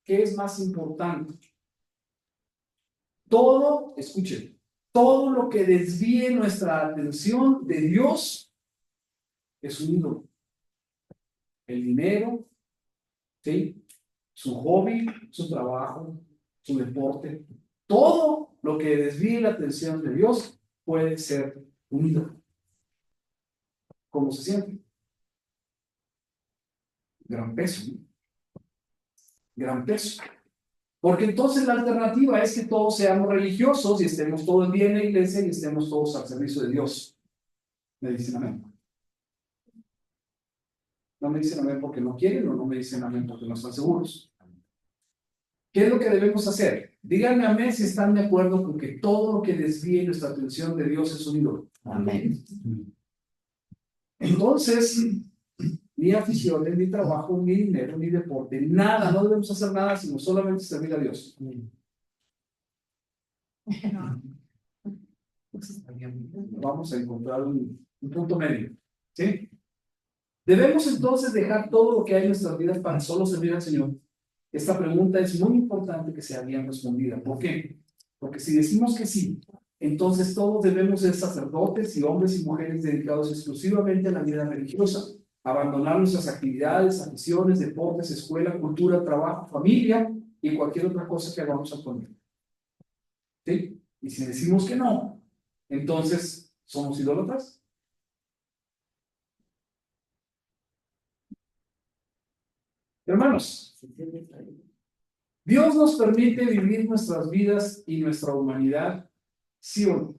S1: ¿Qué es más importante? Todo, escuchen, todo lo que desvíe nuestra atención de Dios es un ídolo. El dinero, ¿sí? Su hobby, su trabajo, su deporte, todo lo que desvíe la atención de Dios puede ser un ídolo. ¿Cómo se siente? Gran peso, ¿no? Gran peso. Porque entonces la alternativa es que todos seamos religiosos y estemos todos bien en la iglesia y estemos todos al servicio de Dios. Me dicen amén. No me dicen amén porque no quieren o no me dicen amén porque no están seguros. ¿Qué es lo que debemos hacer? Díganme amén si están de acuerdo con que todo lo que desvíe nuestra atención de Dios es un ídolo.
S2: Amén.
S1: Entonces, ni aficiones, ni trabajo, ni dinero, ni deporte, nada, no debemos hacer nada sino solamente servir a Dios. Vamos a encontrar un punto medio, ¿sí? Debemos entonces dejar todo lo que hay en nuestras vidas para solo servir al Señor. Esta pregunta es muy importante que sea bien respondida. ¿Por qué? Porque si decimos que sí, entonces todos debemos ser sacerdotes y hombres y mujeres dedicados exclusivamente a la vida religiosa, abandonar nuestras actividades, aficiones, deportes, escuela, cultura, trabajo, familia y cualquier otra cosa que hagamos actualmente. ¿Sí? Y si decimos que no, entonces ¿somos idólatras? Hermanos, Dios nos permite vivir nuestras vidas y nuestra humanidad, ¿sí o no?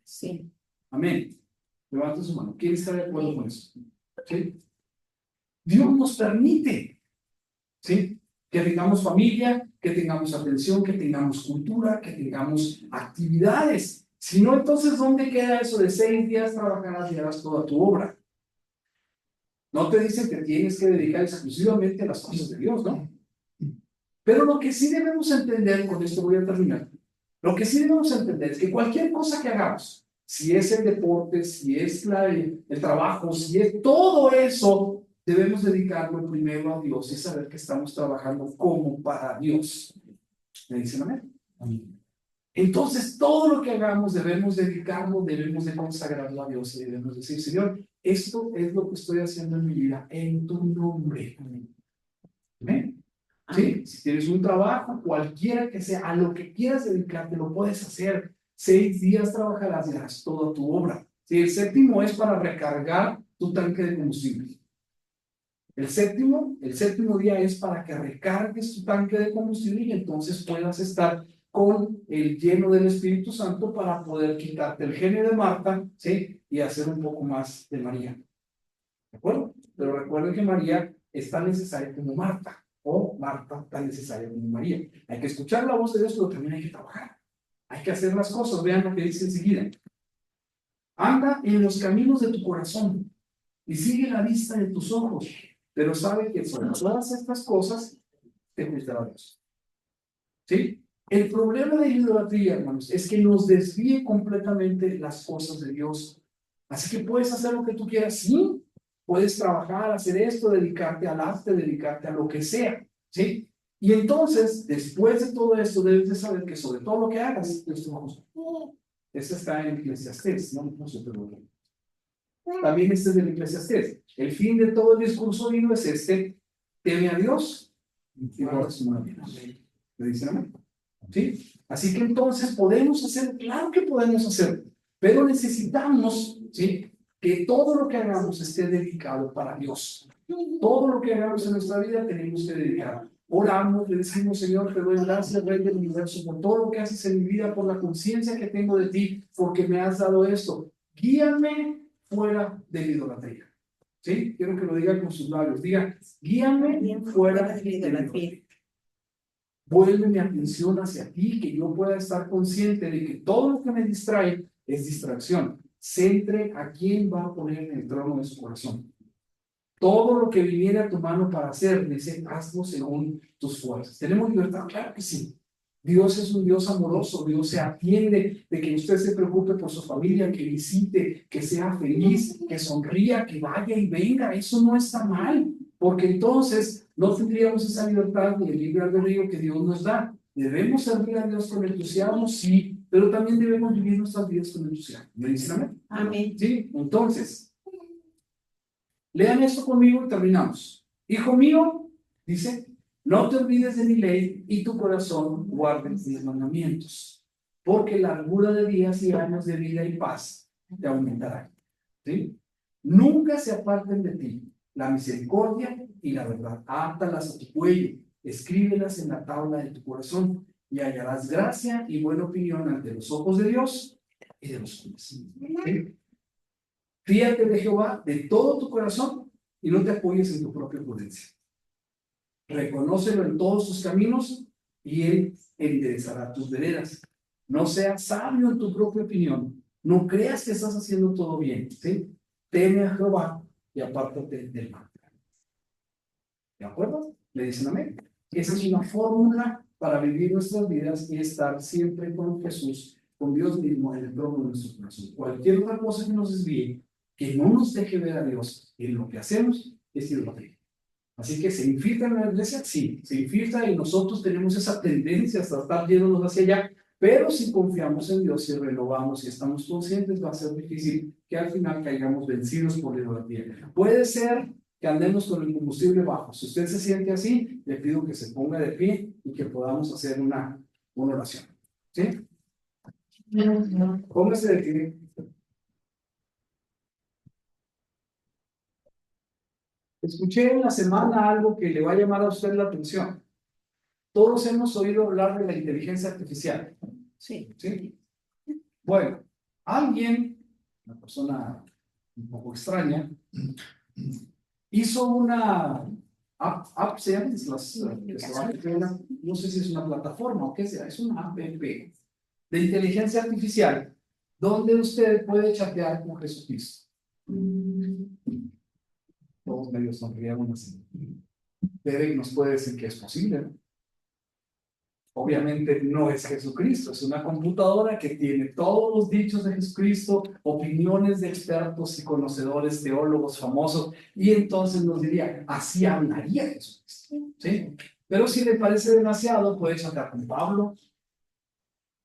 S2: Sí.
S1: Amén. Levanta su mano. ¿Quién está de acuerdo con eso? ¿Sí? Dios nos permite, ¿sí? Que tengamos familia, que tengamos atención, que tengamos cultura, que tengamos actividades. Si no, entonces, ¿dónde queda eso de 6 días trabajarás y harás toda tu obra? No te dicen que tienes que dedicar exclusivamente a las cosas de Dios, ¿no? Pero lo que sí debemos entender, con esto voy a terminar, lo que sí debemos entender es que cualquier cosa que hagamos, si es el deporte, si es el trabajo, si es todo eso, debemos dedicarlo primero a Dios y saber que estamos trabajando como para Dios. ¿Me dicen amén? Amén. Entonces, todo lo que hagamos debemos dedicarlo, debemos de consagrarlo a Dios y debemos decir, Señor, esto es lo que estoy haciendo en mi vida, en tu nombre. Amén. ¿Sí? Si tienes un trabajo, cualquiera que sea, a lo que quieras dedicarte, lo puedes hacer. 6 días trabajarás y harás toda tu obra. ¿Sí? El séptimo es para recargar tu tanque de combustible. El séptimo día es para que recargues tu tanque de combustible y entonces puedas estar con el lleno del Espíritu Santo para poder quitarte el genio de Marta, ¿sí? Y hacer un poco más de María. ¿De acuerdo? Pero recuerden que María es tan necesaria como Marta, o Marta tan necesaria como María. Hay que escuchar la voz de Dios, pero también hay que trabajar. Hay que hacer las cosas. Vean lo que dice enseguida. Anda en los caminos de tu corazón y sigue la vista de tus ojos, pero sabe que sobre todas estas cosas te juzgará Dios. ¿Sí? El problema de la idolatría, hermanos, es que nos desvíe completamente las cosas de Dios. Así que puedes hacer lo que tú quieras, sí. Puedes trabajar, hacer esto, dedicarte al arte, dedicarte a lo que sea, ¿sí? Y entonces, después de todo esto, debes de saber que sobre todo lo que hagas, Dios te va a juzgar. Este está en Eclesiastés, no sé, pero también este es del Eclesiastés. El fin de todo el discurso divino es este: teme a Dios y guarda su mandamiento. ¿Me dicen amén? ¿Sí? Así que entonces podemos hacer, claro que podemos hacer, pero necesitamos, ¿sí?, que todo lo que hagamos esté dedicado para Dios. Todo lo que hagamos en nuestra vida tenemos que dedicar. Oramos, le decimos, Señor, te doy gracias, Rey del universo, por todo lo que haces en mi vida, por la conciencia que tengo de ti, porque me has dado esto. Guíame fuera de la idolatría. ¿Sí? Quiero que lo diga con sus labios. Diga, guíame fuera de la idolatría. Vuelve mi atención hacia ti, que yo pueda estar consciente de que todo lo que me distrae es distracción. Centre a quién va a poner en el trono de su corazón. Todo lo que viniera a tu mano para hacer, dice, hazlo según tus fuerzas. ¿Tenemos libertad? Claro que sí. Dios es un Dios amoroso, Dios se atiende de que usted se preocupe por su familia, que visite, que sea feliz, que sonría, que vaya y venga. Eso no está mal, porque entonces no tendríamos esa libertad ni el libre albedrío que Dios nos da. Debemos servir a Dios con entusiasmo, sí, pero también debemos vivir nuestras vidas con entusiasmo. ¿Me dicen amén?
S2: Amén.
S1: Sí, entonces, lean esto conmigo y terminamos. Hijo mío, dice, no te olvides de mi ley y tu corazón guarde mis mandamientos, porque la largura de días y años de vida y paz te aumentarán. ¿Sí? Nunca se aparten de ti la misericordia y la verdad. Átalas a tu cuello, escríbelas en la tabla de tu corazón y hallarás gracia y buena opinión ante los ojos de Dios y de los hombres. ¿Sí? Fíjate de Jehová de todo tu corazón y no te apoyes en tu propia prudencia. Reconócelo en todos tus caminos y Él enderezará tus veredas. No seas sabio en tu propia opinión. No creas que estás haciendo todo bien. ¿Sí? Teme a Jehová y apártate del mal. ¿De acuerdo? ¿Le dicen amén? Esa es una fórmula para vivir nuestras vidas y estar siempre con Jesús, con Dios mismo en el trono de nuestro corazón. Cualquier otra cosa que nos desvíe, que no nos deje ver a Dios en lo que hacemos, es idolatría. Así que se infiltra en la iglesia, sí, se infiltra y nosotros tenemos esa tendencia hasta estar yéndonos hacia allá, pero si confiamos en Dios y renovamos y estamos conscientes, va a ser difícil que al final caigamos vencidos por la idolatría. Puede ser que andemos con el combustible bajo. Si usted se siente así, le pido que se ponga de pie y que podamos hacer una oración. ¿Sí? Póngase de pie. Escuché en la semana algo que le va a llamar a usted la atención. Todos hemos oído hablar de la inteligencia artificial.
S2: Sí.
S1: ¿Sí? Bueno, alguien, una persona un poco extraña, hizo una app, se llama, no sé si es una plataforma o qué sea, es una app de inteligencia artificial, donde usted puede chatear con Jesucristo. Todos medio sonrieron así. Derek nos puede decir que es posible, ¿no? Obviamente no es Jesucristo, es una computadora que tiene todos los dichos de Jesucristo, opiniones de expertos y conocedores, teólogos famosos, y entonces nos diría, así hablaría Jesucristo, ¿sí? Pero si le parece demasiado, puede chatear con Pablo,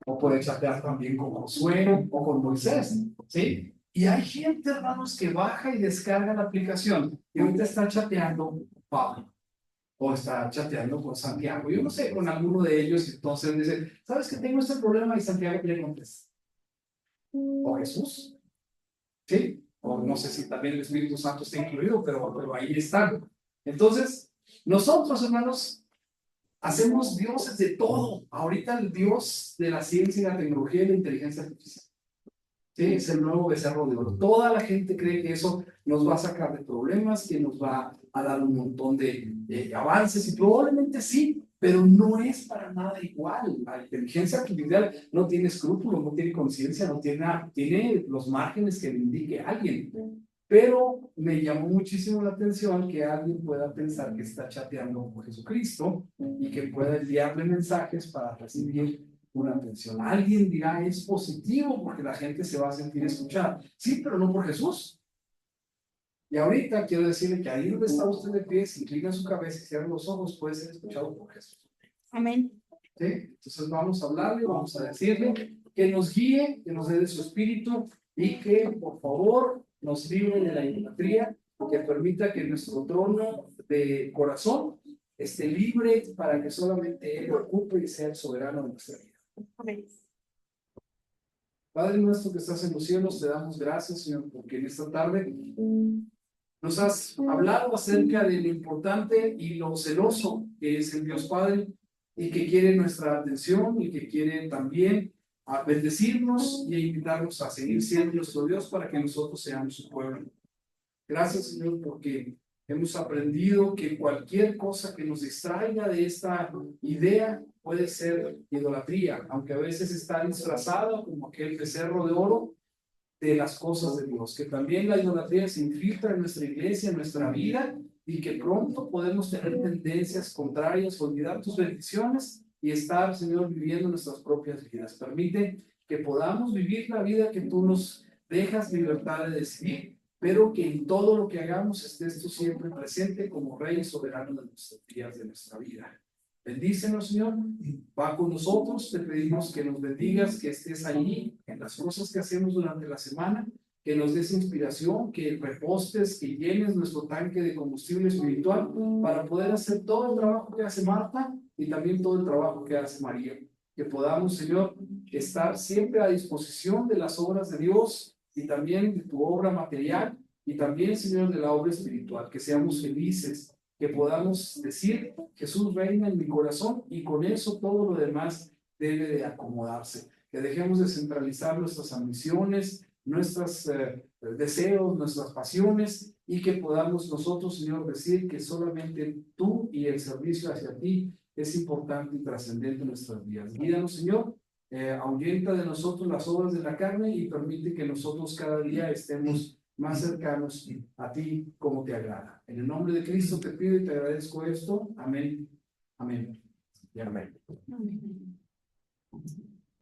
S1: o puede chatear también con Josué o con Moisés, ¿sí? Y hay gente, hermanos, que baja y descarga la aplicación, y ahorita está chateando con Pablo o está chateando con Santiago, yo no sé, con alguno de ellos, entonces dice, ¿sabes que tengo este problema? Y Santiago le contesta. O Jesús, ¿sí? O no sé si también el Espíritu Santo está incluido, pero ahí están. Entonces, nosotros, hermanos, hacemos dioses de todo. Ahorita el Dios de la ciencia y la tecnología y la inteligencia artificial. Sí, es el nuevo becerro de oro. Toda la gente cree que eso nos va a sacar de problemas, que nos va a dar un montón de avances, y probablemente sí, pero no es para nada igual. La inteligencia artificial no tiene escrúpulos, no tiene conciencia, no tiene nada, tiene los márgenes que le indique a alguien. Pero me llamó muchísimo la atención que alguien pueda pensar que está chateando con Jesucristo y que pueda enviarle mensajes para recibir una atención. Alguien dirá, es positivo porque la gente se va a sentir escuchada. Sí, pero no por Jesús. Y ahorita quiero decirle que ahí donde está usted de pie, si inclina su cabeza y cierra los ojos, puede ser escuchado por Jesús.
S2: Amén.
S1: ¿Sí? Entonces vamos a hablarle, vamos a decirle que nos guíe, que nos dé de su espíritu y que por favor nos libre de la idolatría, que permita que nuestro trono de corazón esté libre para que solamente Él ocupe y sea el soberano de nuestra vida.
S2: Amén.
S1: Padre nuestro que estás en los cielos, te damos gracias, Señor, porque en esta tarde nos has hablado acerca de lo importante y lo celoso que es el Dios Padre y que quiere nuestra atención y que quiere también bendecirnos y invitarnos a seguir siendo nuestro Dios para que nosotros seamos su pueblo. Gracias, Señor, porque hemos aprendido que cualquier cosa que nos distraiga de esta idea puede ser idolatría, aunque a veces está disfrazado como aquel becerro de oro de las cosas de Dios, que también la idolatría se infiltra en nuestra iglesia, en nuestra vida, y que pronto podemos tener tendencias contrarias, olvidar tus bendiciones y estar, Señor, viviendo nuestras propias vidas. Permite que podamos vivir la vida que tú nos dejas libertad de decidir, pero que en todo lo que hagamos estés tú siempre presente como Rey soberano de nuestros días, de nuestra vida. Bendícenos, Señor, va con nosotros, te pedimos que nos bendigas, que estés allí en las cosas que hacemos durante la semana, que nos des inspiración, que repostes, que llenes nuestro tanque de combustible espiritual para poder hacer todo el trabajo que hace Marta y también todo el trabajo que hace María. Que podamos, Señor, estar siempre a disposición de las obras de Dios y también de tu obra material y también, Señor, de la obra espiritual. Que seamos felices, que podamos decir, Jesús reina en mi corazón, y con eso todo lo demás debe de acomodarse. Que dejemos de centralizar nuestras ambiciones, nuestros deseos, nuestras pasiones, y que podamos nosotros, Señor, decir que solamente tú y el servicio hacia ti es importante y trascendente en nuestras vidas. Guíanos, Señor, ahuyenta de nosotros las obras de la carne y permite que nosotros cada día estemos más cercanos a ti como te agrada. En el nombre de Cristo te pido y te agradezco esto. Amén. Amén. Y amén.
S2: Amén.